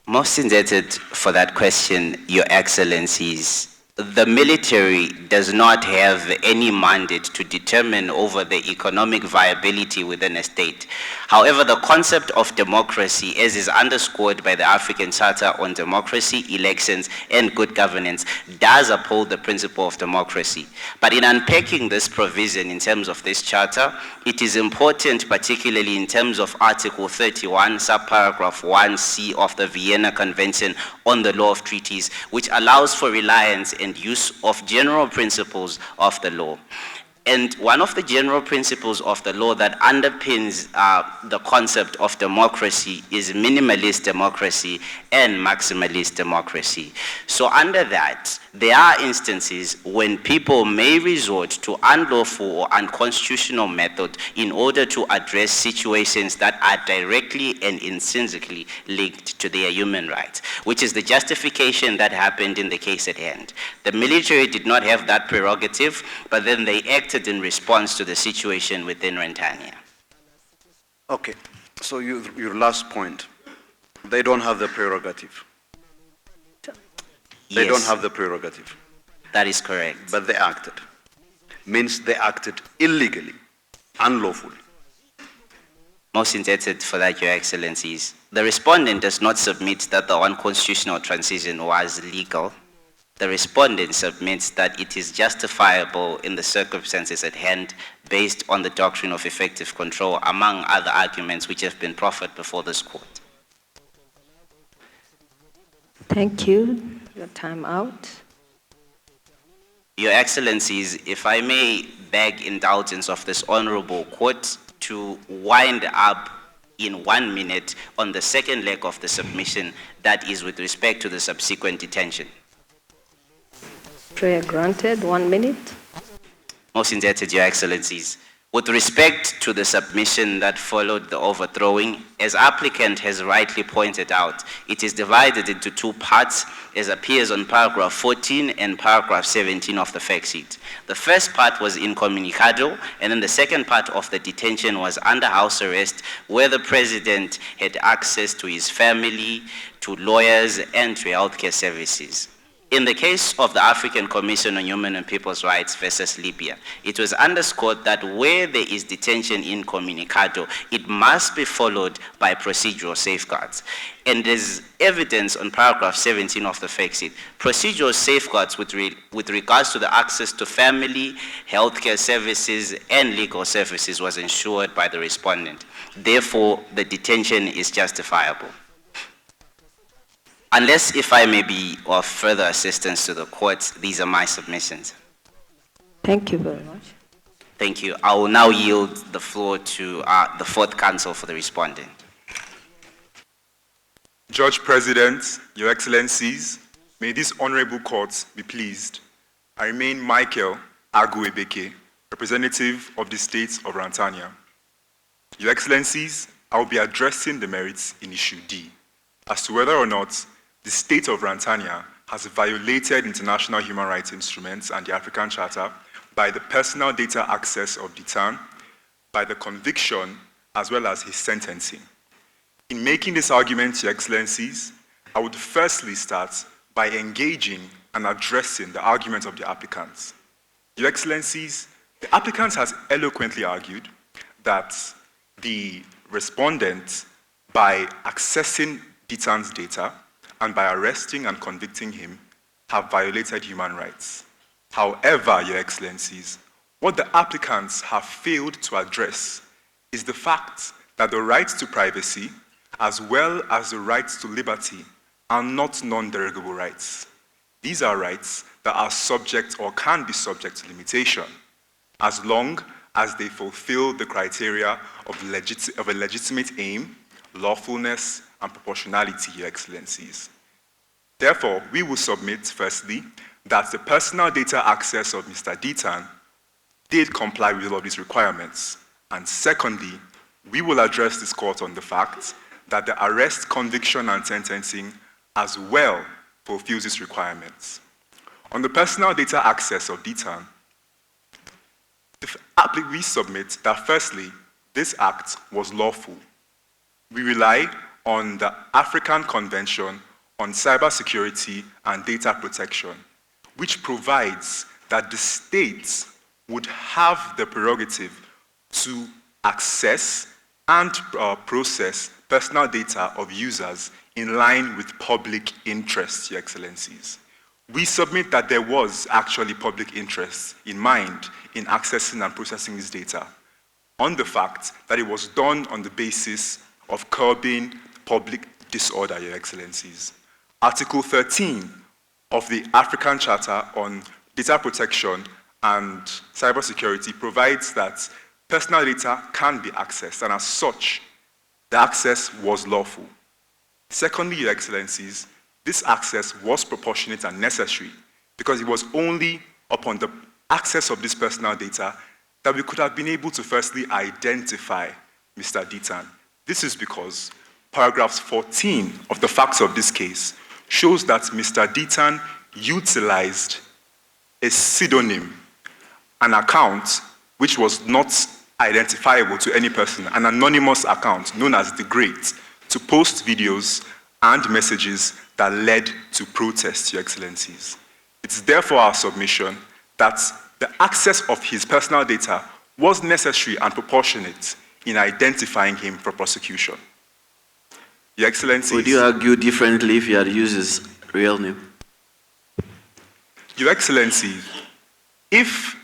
Most indebted for that question, Your Excellencies. The military does not have any mandate to determine over the economic viability within a state. However, the concept of democracy, as is underscored by the African Charter on Democracy, Elections, and Good Governance, does uphold the principle of democracy. But in unpacking this provision in terms of this charter, it is important, particularly in terms of Article 31, subparagraph 1C of the Vienna Convention on the Law of Treaties, which allows for reliance and use of general principles of the law. And one of the general principles of the law that underpins the concept of democracy is minimalist democracy and maximalist democracy. So under that, there are instances when people may resort to unlawful or unconstitutional method in order to address situations that are directly and intrinsically linked to their human rights, which is the justification that happened in the case at hand. The military did not have that prerogative, but then they acted in response to the situation within Rwanda. Okay, so your last point, they don't have the prerogative. They don't have the prerogative. That is correct. But they acted. Means they acted illegally, unlawfully. Most indebted for that, Your Excellencies. The respondent does not submit that the unconstitutional transition was legal. The respondent submits that it is justifiable in the circumstances at hand based on the doctrine of effective control, among other arguments which have been proffered before this court. Thank you. Your time out. Your Excellencies, if I may beg indulgence of this honorable court to wind up in 1 minute on the second leg of the submission, that is with respect to the subsequent detention. Prayer granted. 1 minute. Most indebted, Your Excellencies. With respect to the submission that followed the overthrowing, as applicant has rightly pointed out, it is divided into two parts as appears on paragraph 14 and paragraph 17 of the fact sheet. The first part was incommunicado, and then the second part of the detention was under house arrest, where the president had access to his family, to lawyers, and to healthcare services. In the case of the African Commission on Human and People's Rights versus Libya, it was underscored that where there is detention incommunicado, it must be followed by procedural safeguards. And there's evidence on paragraph 17 of the fact sheet. Procedural safeguards with regards to the access to family, healthcare services, and legal services was ensured by the respondent. Therefore, the detention is justifiable. Unless if I may be of further assistance to the court, these are my submissions. Thank you very much. Thank you. I will now yield the floor to the fourth counsel for the respondent. Judge President, Your Excellencies, may this honorable court be pleased. I remain Michael Aguebeke, representative of the state of Rwanda. Your Excellencies, I will be addressing the merits in issue D as to whether or not the state of Rwanda has violated international human rights instruments and the African Charter by the personal data access of DETAN, by the conviction as well as his sentencing. In making this argument, Your Excellencies, I would firstly start by engaging and addressing the argument of the applicants. Your Excellencies, the applicant has eloquently argued that the respondent, by accessing Detan's data and by arresting and convicting him, have violated human rights. However, Your Excellencies, what the applicants have failed to address is the fact that the right to privacy, as well as the right to liberty, are not non-derogable rights. These are rights that are subject or can be subject to limitation, as long as they fulfill the criteria of a legitimate aim, lawfulness, and proportionality, Your Excellencies. Therefore, we will submit, firstly, that the personal data access of Mr. Detan did comply with all of these requirements. And secondly, we will address this court on the fact that the arrest, conviction, and sentencing as well fulfills these requirements. On the personal data access of Detan, we submit that firstly, this act was lawful. We rely on the African Convention on Cybersecurity and Data Protection, which provides that the states would have the prerogative to access and process personal data of users in line with public interest, Your Excellencies. We submit that there was actually public interest in mind in accessing and processing this data, on the fact that it was done on the basis of curbing public disorder, Your Excellencies. Article 13 of the African Charter on Data Protection and Cybersecurity provides that personal data can be accessed, and as such, the access was lawful. Secondly, Your Excellencies, this access was proportionate and necessary because it was only upon the access of this personal data that we could have been able to firstly identify Mr. Detan. This is because paragraph 14 of the facts of this case shows that Mr. Detan utilized a pseudonym, an account which was not identifiable to any person, an anonymous account known as The Great, to post videos and messages that led to protests, Your Excellencies. It's therefore our submission that the access of his personal data was necessary and proportionate in identifying him for prosecution. Your Excellencies. Would you argue differently if you had used his real name? Your Excellency, if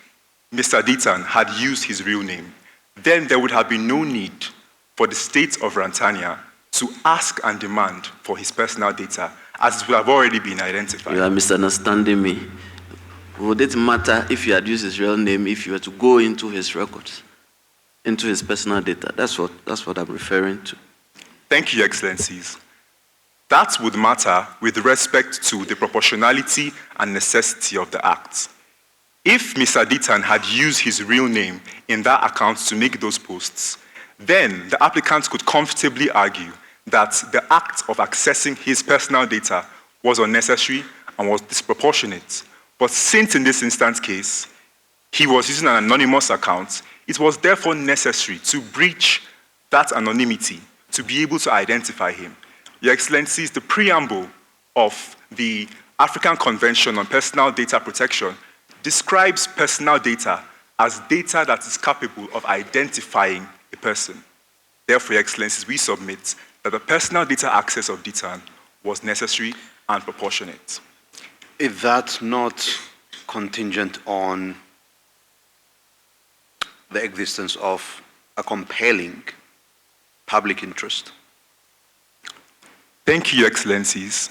Mr. Detan had used his real name, then there would have been no need for the state of Rwanda to ask and demand for his personal data, as it would have already been identified. You are misunderstanding me. Would it matter if you had used his real name if you were to go into his records, into his personal data? That's what I'm referring to. Thank you, Your Excellencies. That would matter with respect to the proportionality and necessity of the act. If Mr. Detan had used his real name in that account to make those posts, then the applicant could comfortably argue that the act of accessing his personal data was unnecessary and was disproportionate. But since in this instance case, he was using an anonymous account, it was therefore necessary to breach that anonymity to be able to identify him. Your Excellencies, the preamble of the African Convention on Personal Data Protection describes personal data as data that is capable of identifying a person. Therefore, Your Excellencies, we submit that the personal data access of Detan was necessary and proportionate. Is that not contingent on the existence of a compelling public interest? Thank you, Your Excellencies.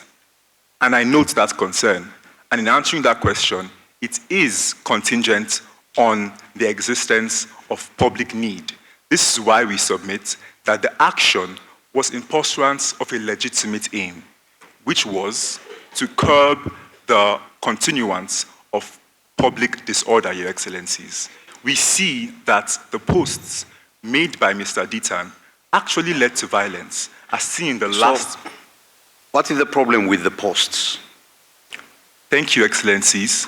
And I note that concern. And in answering that question, it is contingent on the existence of public need. This is why we submit that the action was in pursuance of a legitimate aim, which was to curb the continuance of public disorder, Your Excellencies. We see that the posts made by Mr. Detan actually led to violence, as seen in the last... What is the problem with the posts? Thank you, Excellencies.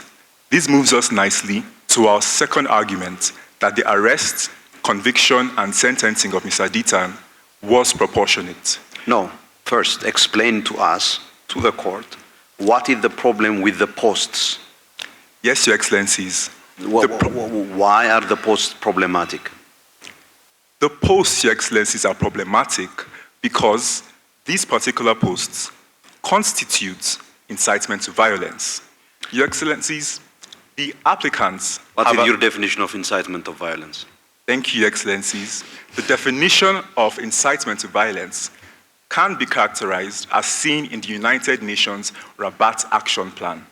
This moves us nicely to our second argument, that the arrest, conviction and sentencing of Mr. Ditan was proportionate. No, first explain to us, to the court, what is the problem with the posts? Yes, Your Excellencies. Why are the posts problematic? The posts, Your Excellencies, are problematic because these particular posts constitute incitement to violence. Your Excellencies, the applicants... What is your definition of incitement of violence? Thank you, Your Excellencies. The definition of incitement to violence can be characterized as seen in the United Nations Rabat Action Plan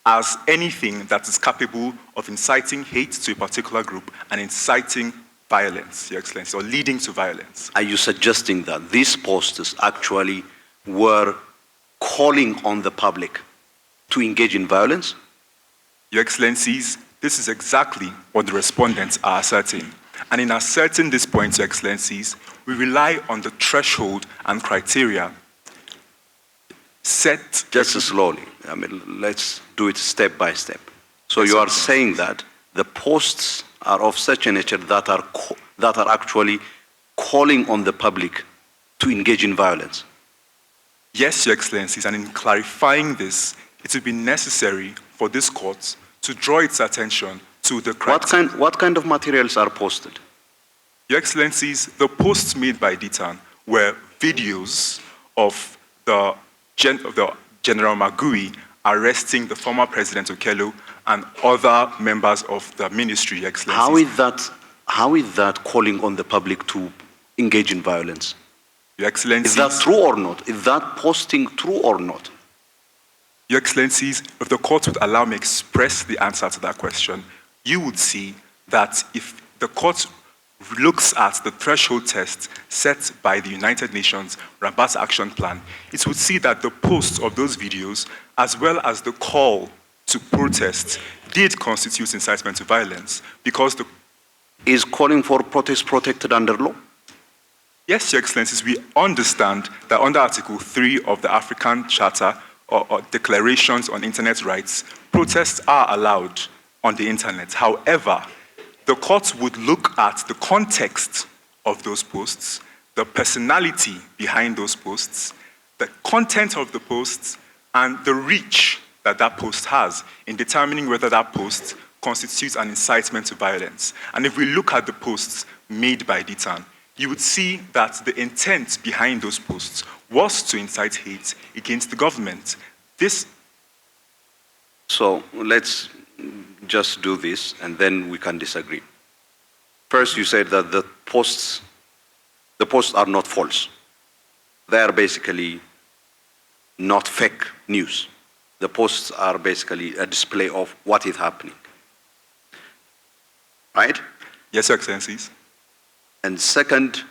as anything that is capable of inciting hate to a particular group and inciting violence, Your Excellency, or leading to violence. Are you suggesting that these posters actually were calling on the public to engage in violence? Your Excellencies, this is exactly what the respondents are asserting. And in asserting this point, Your Excellencies, we rely on the threshold and criteria set... Just slowly. I mean, let's do it step by step. So you are saying that the posts are of such a nature that are actually calling on the public to engage in violence? Yes, Your Excellencies, and in clarifying this, it would be necessary for this court to draw its attention to the criteria. What kind of materials are posted? Your Excellencies, the posts made by Ditan were videos of the General Magui arresting the former President Okello and other members of the ministry, Your Excellencies. How is that calling on the public to engage in violence? Your Excellencies... Is that true or not? Is that posting true or not? Your Excellencies, if the court would allow me express the answer to that question, you would see that if the court looks at the threshold test set by the United Nations Rabat Action Plan, it would see that the posts of those videos, as well as the call to protest, did constitute incitement to violence because the... Is calling for protest protected under law? Yes, Your Excellencies, we understand that under Article 3 of the African Charter or Declarations on Internet Rights, protests are allowed on the internet. However, the court would look at the context of those posts, the personality behind those posts, the content of the posts, and the reach that that post has in determining whether that post constitutes an incitement to violence. And if we look at the posts made by Ditan, you would see that the intent behind those posts was to incite hate against the government. So let's just do this and then we can disagree. First, you said that the posts are not false. They are basically not fake news. The posts are basically a display of what is happening. Right? Yes, Your Excellencies. And second,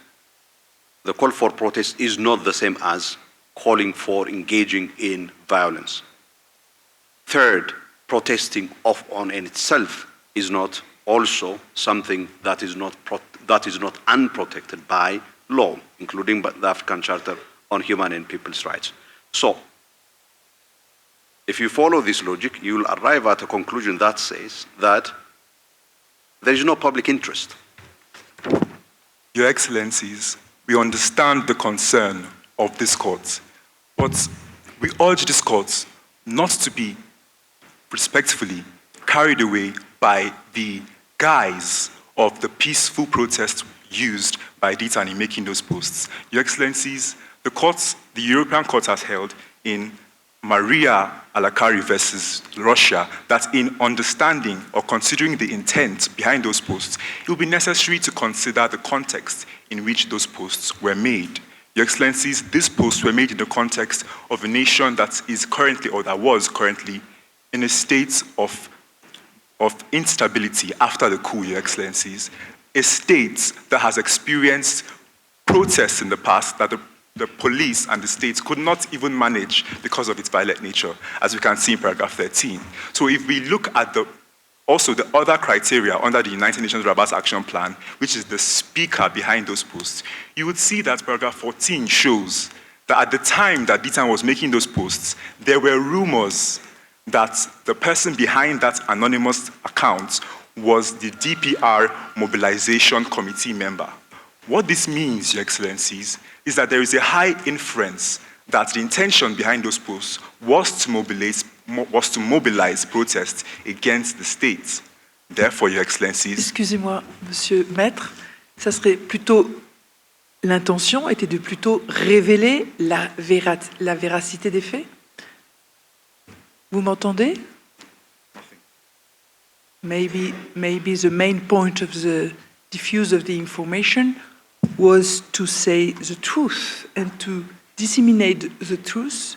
the call for protest is not the same as calling for engaging in violence. Third, protesting on itself is not also something that is not unprotected by law, including the African Charter on Human and People's Rights. So, if you follow this logic, you will arrive at a conclusion that says that there is no public interest. Your Excellencies, we understand the concern of this court, but we urge this court not to be respectfully carried away by the guise of the peaceful protest used by Ditan in making those posts. Your Excellencies, the European Court has held in Maria Alakari versus Russia that in understanding or considering the intent behind those posts, it will be necessary to consider the context in which those posts were made. Your Excellencies, these posts were made in the context of a nation that is currently, or that was currently, in a state of instability after the coup, Your Excellencies, a state that has experienced protests in the past that the police and the state could not even manage because of its violent nature, as we can see in paragraph 13. So if we look at also the other criteria under the United Nations Rabat Action Plan, which is the speaker behind those posts, you would see that paragraph 14 shows that at the time that Ditan was making those posts, there were rumors that the person behind that anonymous account was the DPR Mobilization Committee member. What this means, Your Excellencies, is that there is a high inference that the intention behind those posts was to mobilize protests against the state. Therefore, Your Excellencies... Excusez-moi, Monsieur Maître, ça serait plutôt... L'intention était de plutôt révéler la véracité des faits? Vous m'entendez? Maybe the main point of the diffuse of the information was to say the truth and to disseminate the truth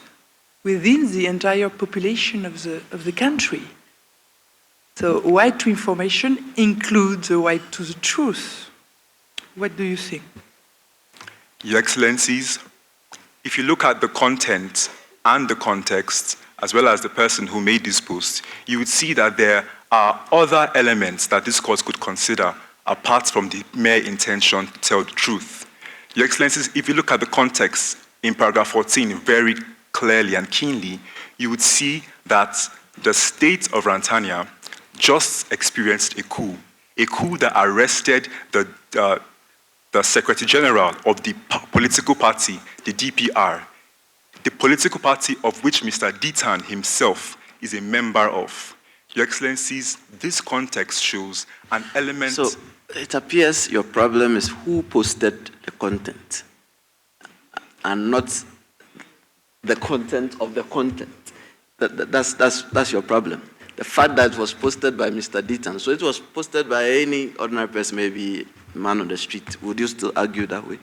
within the entire population of the country. So right to information includes the right to the truth. What do you think? Your Excellencies, if you look at the content and the context, as well as the person who made this post, you would see that there are other elements that this court could consider apart from the mere intention to tell the truth. Your Excellencies, if you look at the context in paragraph 14 very clearly and keenly, you would see that the state of Rwanda just experienced a coup that arrested the Secretary General of the political party, the DPR, the political party of which Mr. Detention himself is a member of. Your Excellencies, this context shows an element... So it appears your problem is who posted the content and not the content of the content. That's your problem. The fact that it was posted by Mr. Detention, so it was posted by any ordinary person, maybe a man on the street. Would you still argue that way?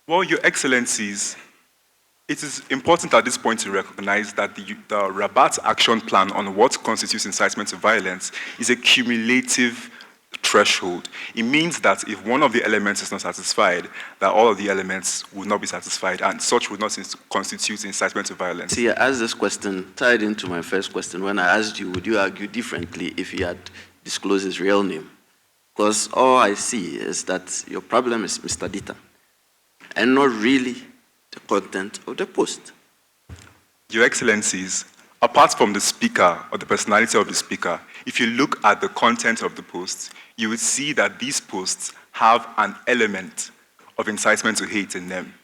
Well, Your Excellencies, it is important at this point to recognize that the Rabat Action Plan on what constitutes incitement to violence is a cumulative threshold. It means that if one of the elements is not satisfied, that all of the elements will not be satisfied, and such would not constitute incitement to violence. See, I asked this question tied into my first question when I asked you, would you argue differently if he had disclosed his real name? Because all I see is that your problem is Mr. Dita, and not really the content of the post. Your Excellencies, apart from the speaker or the personality of the speaker, if you look at the content of the posts, you would see that these posts have an element of incitement to hate in them,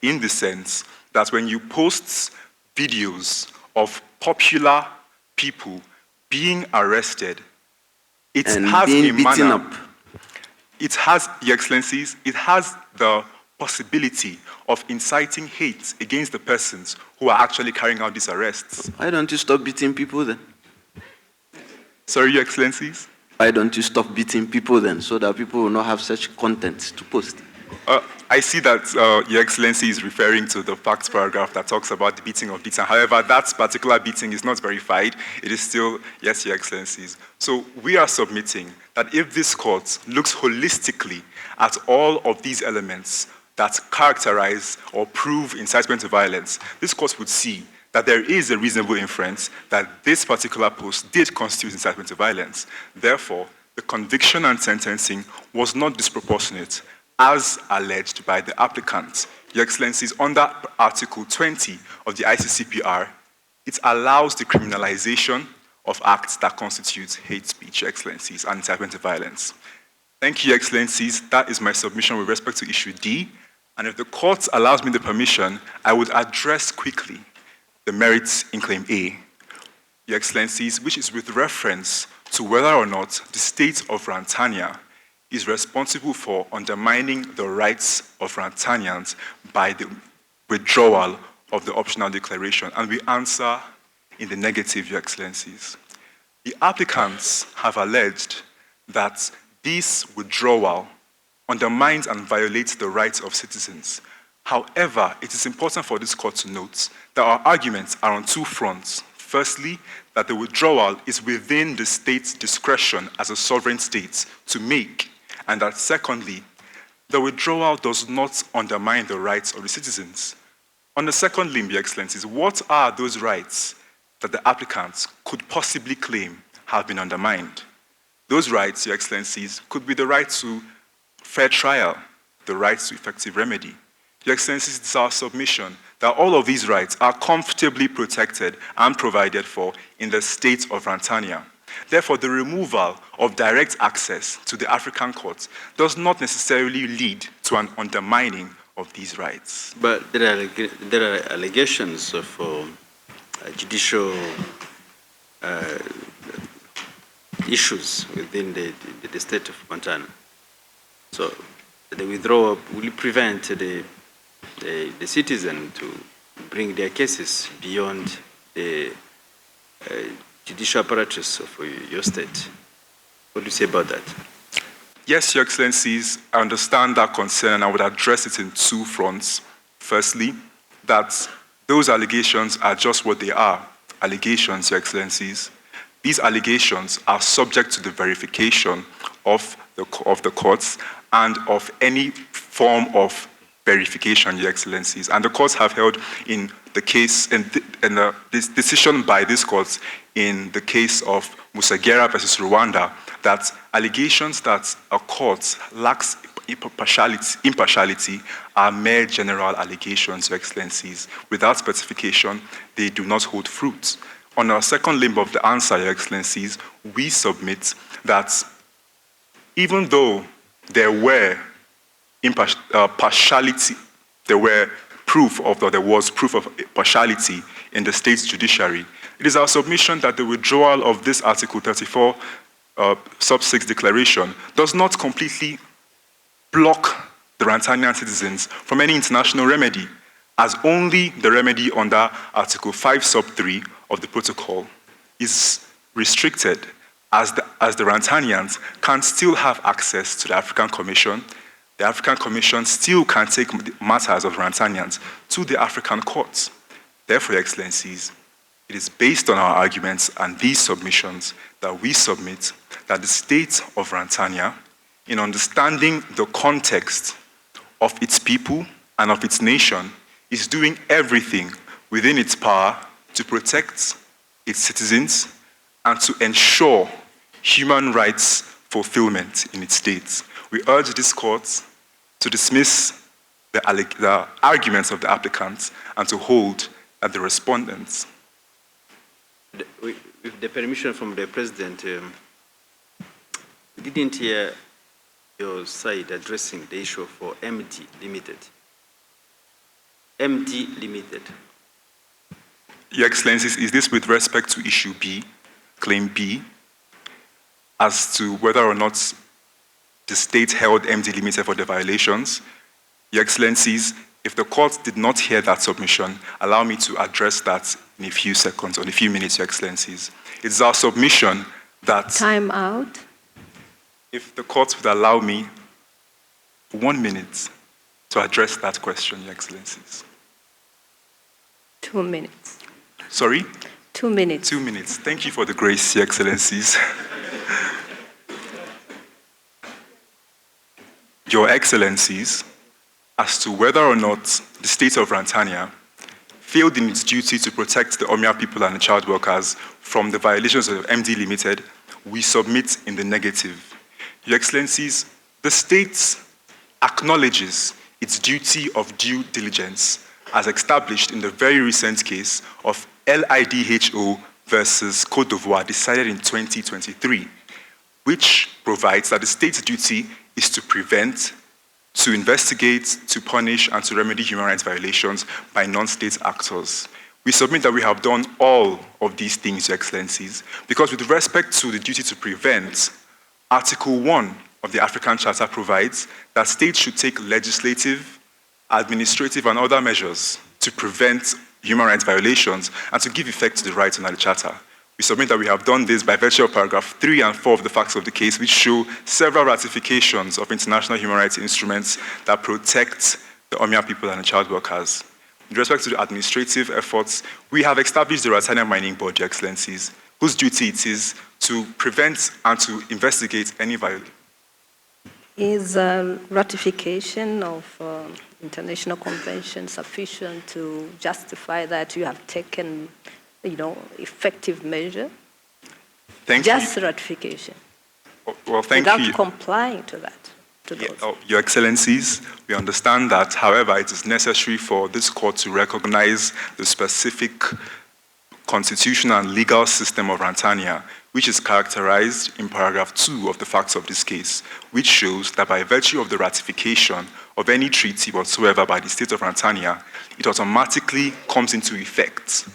in the sense that when you post videos of popular people being arrested, it and has being a beaten manner. up. It has, Your Excellencies, it has the possibility of inciting hate against the persons who are actually carrying out these arrests. Why don't you stop beating people then? Sorry, Your Excellencies? Why don't you stop beating people then, so that people will not have such content to post? I see that Your Excellency is referring to the facts paragraph that talks about the beating of Detention. However, that particular beating is not verified. It is still, yes, Your Excellencies. So we are submitting that if this court looks holistically at all of these elements that characterize or prove incitement to violence, this court would see that there is a reasonable inference that this particular post did constitute incitement to violence. Therefore, the conviction and sentencing was not disproportionate, as alleged by the applicant. Your Excellencies, under Article 20 of the ICCPR, it allows the criminalization of acts that constitute hate speech, Your Excellencies, and incitement to violence. Thank you, Your Excellencies. That is my submission with respect to issue D. And if the court allows me the permission, I would address quickly the merits in Claim A, Your Excellencies, which is with reference to whether or not the state of Rwanda is responsible for undermining the rights of Rwandans by the withdrawal of the optional declaration. And we answer in the negative, Your Excellencies. The applicants have alleged that this withdrawal undermines and violates the rights of citizens. However, it is important for this court to note that our arguments are on two fronts. Firstly, that the withdrawal is within the state's discretion as a sovereign state to make, and that secondly, the withdrawal does not undermine the rights of the citizens. On the second limb, Your Excellencies, what are those rights that the applicants could possibly claim have been undermined? Those rights, Your Excellencies, could be the right to fair trial, the right to effective remedy. Your Excellencies, it is our submission that all of these rights are comfortably protected and provided for in the state of Rwanda. Therefore, the removal of direct access to the African courts does not necessarily lead to an undermining of these rights. But there are allegations of judicial issues within the state of Montana. So the withdrawal will prevent the citizen to bring their cases beyond the judicial apparatus of your state. What do you say about that? Yes, Your Excellencies, I understand that concern, and I would address it in two fronts. Firstly, that those allegations are just what they are, allegations, Your Excellencies. These allegations are subject to the verification of the courts and of any form of verification, Your Excellencies. And the courts have held in the case, this decision by these courts in the case of Musagera versus Rwanda, that allegations that a court lacks impartiality are mere general allegations, Your Excellencies. Without specification, they do not hold fruit. On our second limb of the answer, Your Excellencies, we submit that even though there were partiality, there was proof of partiality in the state's judiciary, it is our submission that the withdrawal of this Article 34 sub 6 declaration does not completely block the Rwandanian citizens from any international remedy, as only the remedy under Article 5 sub 3 of the protocol is restricted, as the Rwandanians can still have access to the African Commission. The African Commission still can take matters of Rwandanians to the African courts. Therefore, Your Excellencies, it is based on our arguments and these submissions that we submit that the state of Rwanda, in understanding the context of its people and of its nation, is doing everything within its power to protect its citizens and to ensure human rights fulfillment in its states. We urge this court to dismiss the arguments of the applicants and to hold that the respondents. With the permission from the President, we didn't hear your side addressing the issue for MD Limited. MD Limited. Your Excellencies, is this with respect to issue B, claim B, as to whether or not the state held MD Limited for the violations? Your Excellencies, if the court did not hear that submission, allow me to address that in a few seconds or in a few minutes, Your Excellencies. It's our submission that... Time out. If the court would allow me 1 minute to address that question, Your Excellencies. 2 minutes. Sorry? 2 minutes. 2 minutes. Thank you for the grace, Your Excellencies. Your Excellencies, as to whether or not the state of Rwanda failed in its duty to protect the Omia people and the child workers from the violations of MD Limited, we submit in the negative. Your Excellencies, the state acknowledges its duty of due diligence as established in the very recent case of LIDHO versus Côte d'Ivoire decided in 2023, which provides that the state's duty is to prevent, to investigate, to punish, and to remedy human rights violations by non-state actors. We submit that we have done all of these things, Your Excellencies, because with respect to the duty to prevent, Article 1 of the African Charter provides that states should take legislative, administrative, and other measures to prevent human rights violations and to give effect to the rights under the Charter. We submit that we have done this by virtue of paragraph 3 and 4 of the facts of the case, which show several ratifications of international human rights instruments that protect the Omia people and the child workers. With respect to the administrative efforts, we have established the Rwanda Mining Board, Your Excellencies, whose duty it is to prevent and to investigate any violation. Is ratification of international convention sufficient to justify that you have taken, effective measure? Thank you. Just ratification. Well, thank without you. Without complying to that. Your Excellencies, we understand that, however, it is necessary for this court to recognize the specific constitutional and legal system of Rwanda, which is characterized in paragraph 2 of the facts of this case, which shows that by virtue of the ratification of any treaty whatsoever by the state of Rwanda, it automatically comes into effect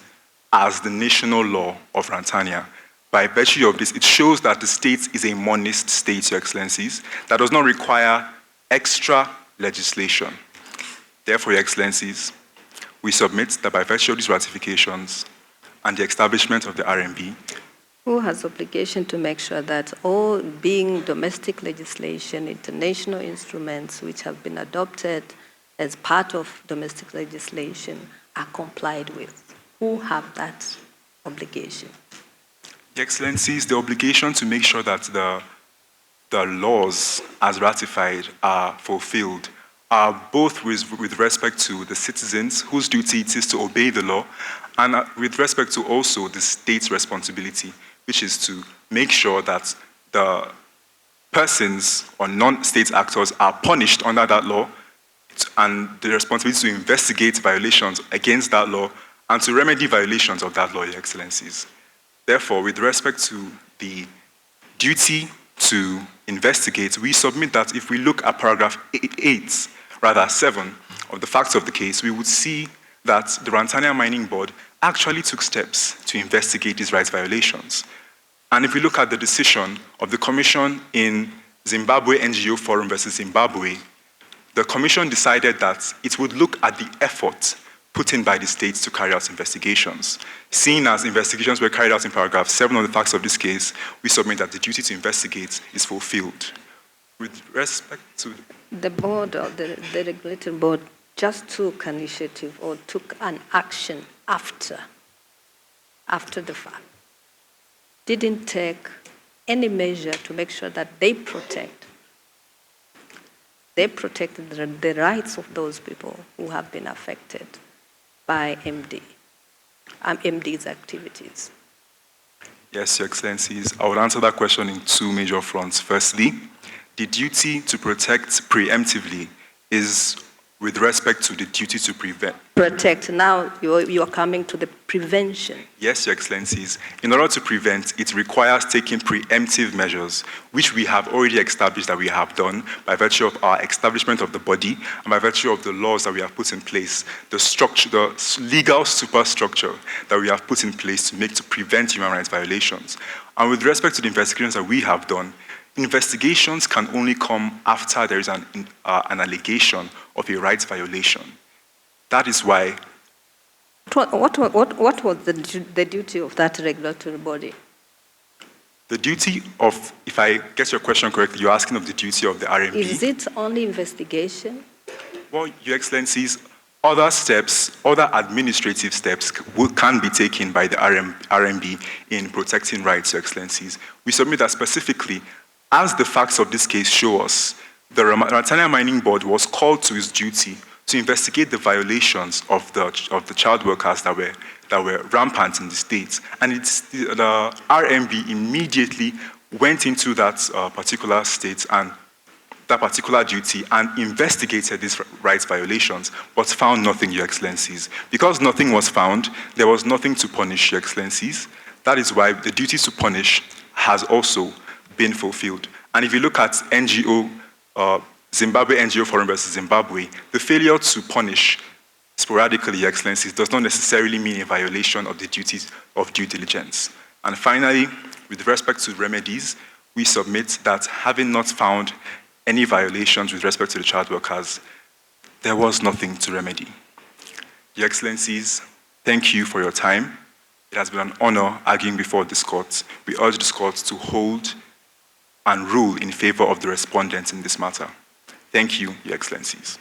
as the national law of Rwanda. By virtue of this, it shows that the state is a monist state, Your Excellencies, that does not require extra legislation. Therefore, Your Excellencies, we submit that by virtue of these ratifications and the establishment of the RMB, who has obligation to make sure that all being domestic legislation, international instruments which have been adopted as part of domestic legislation are complied with? Who have that obligation? Your Excellencies, the obligation to make sure that the laws as ratified are fulfilled are both with respect to the citizens whose duty it is to obey the law, and with respect to also the state's responsibility, which is to make sure that the persons or non-state actors are punished under that law, and the responsibility to investigate violations against that law and to remedy violations of that law, Your Excellencies. Therefore, with respect to the duty to investigate, we submit that if we look at paragraph 7 of the facts of the case, we would see that the Rwanda Mining Board actually took steps to investigate these rights violations. And if we look at the decision of the Commission in Zimbabwe NGO Forum versus Zimbabwe, the Commission decided that it would look at the effort put in by the states to carry out investigations. Seeing as investigations were carried out in paragraph 7 of the facts of this case, we submit that the duty to investigate is fulfilled. With respect to the board, or the regulatory board, just took an initiative or took an action after the fact. Didn't take any measure to make sure that they protected the rights of those people who have been affected by MD's activities. Yes, Your Excellencies. I would answer that question in two major fronts. Firstly, the duty to protect preemptively is with respect to the duty to prevent. Protect. Now you are coming to the prevention. Yes, Your Excellencies. In order to prevent, it requires taking preemptive measures, which we have already established that we have done by virtue of our establishment of the body and by virtue of the laws that we have put in place, the structure, the legal superstructure that we have put in place to prevent human rights violations. And with respect to the investigations that we have done, investigations can only come after there is an allegation of a rights violation. That is why. What was the duty of that regulatory body? The duty of, if I get your question correctly, you're asking of the duty of the RMB. Is it only investigation? Well, Your Excellencies, other steps, other administrative steps can be taken by the RMB in protecting rights, Your Excellencies. We submit that specifically, as the facts of this case show us, the Rwanda Mining Board was called to its duty to investigate the violations of the child workers that were rampant in the state. And the RMB immediately went into that particular state and that particular duty and investigated these rights violations, but found nothing, Your Excellencies. Because nothing was found, there was nothing to punish, Your Excellencies. That is why the duty to punish has also been fulfilled. And if you look at Zimbabwe NGO Forum versus Zimbabwe, the failure to punish sporadically, Your Excellencies, does not necessarily mean a violation of the duties of due diligence. And finally, with respect to remedies, we submit that having not found any violations with respect to the child workers, there was nothing to remedy. Your Excellencies, thank you for your time. It has been an honor arguing before this court. We urge this court to hold and rule in favor of the respondents in this matter. Thank you, Your Excellencies.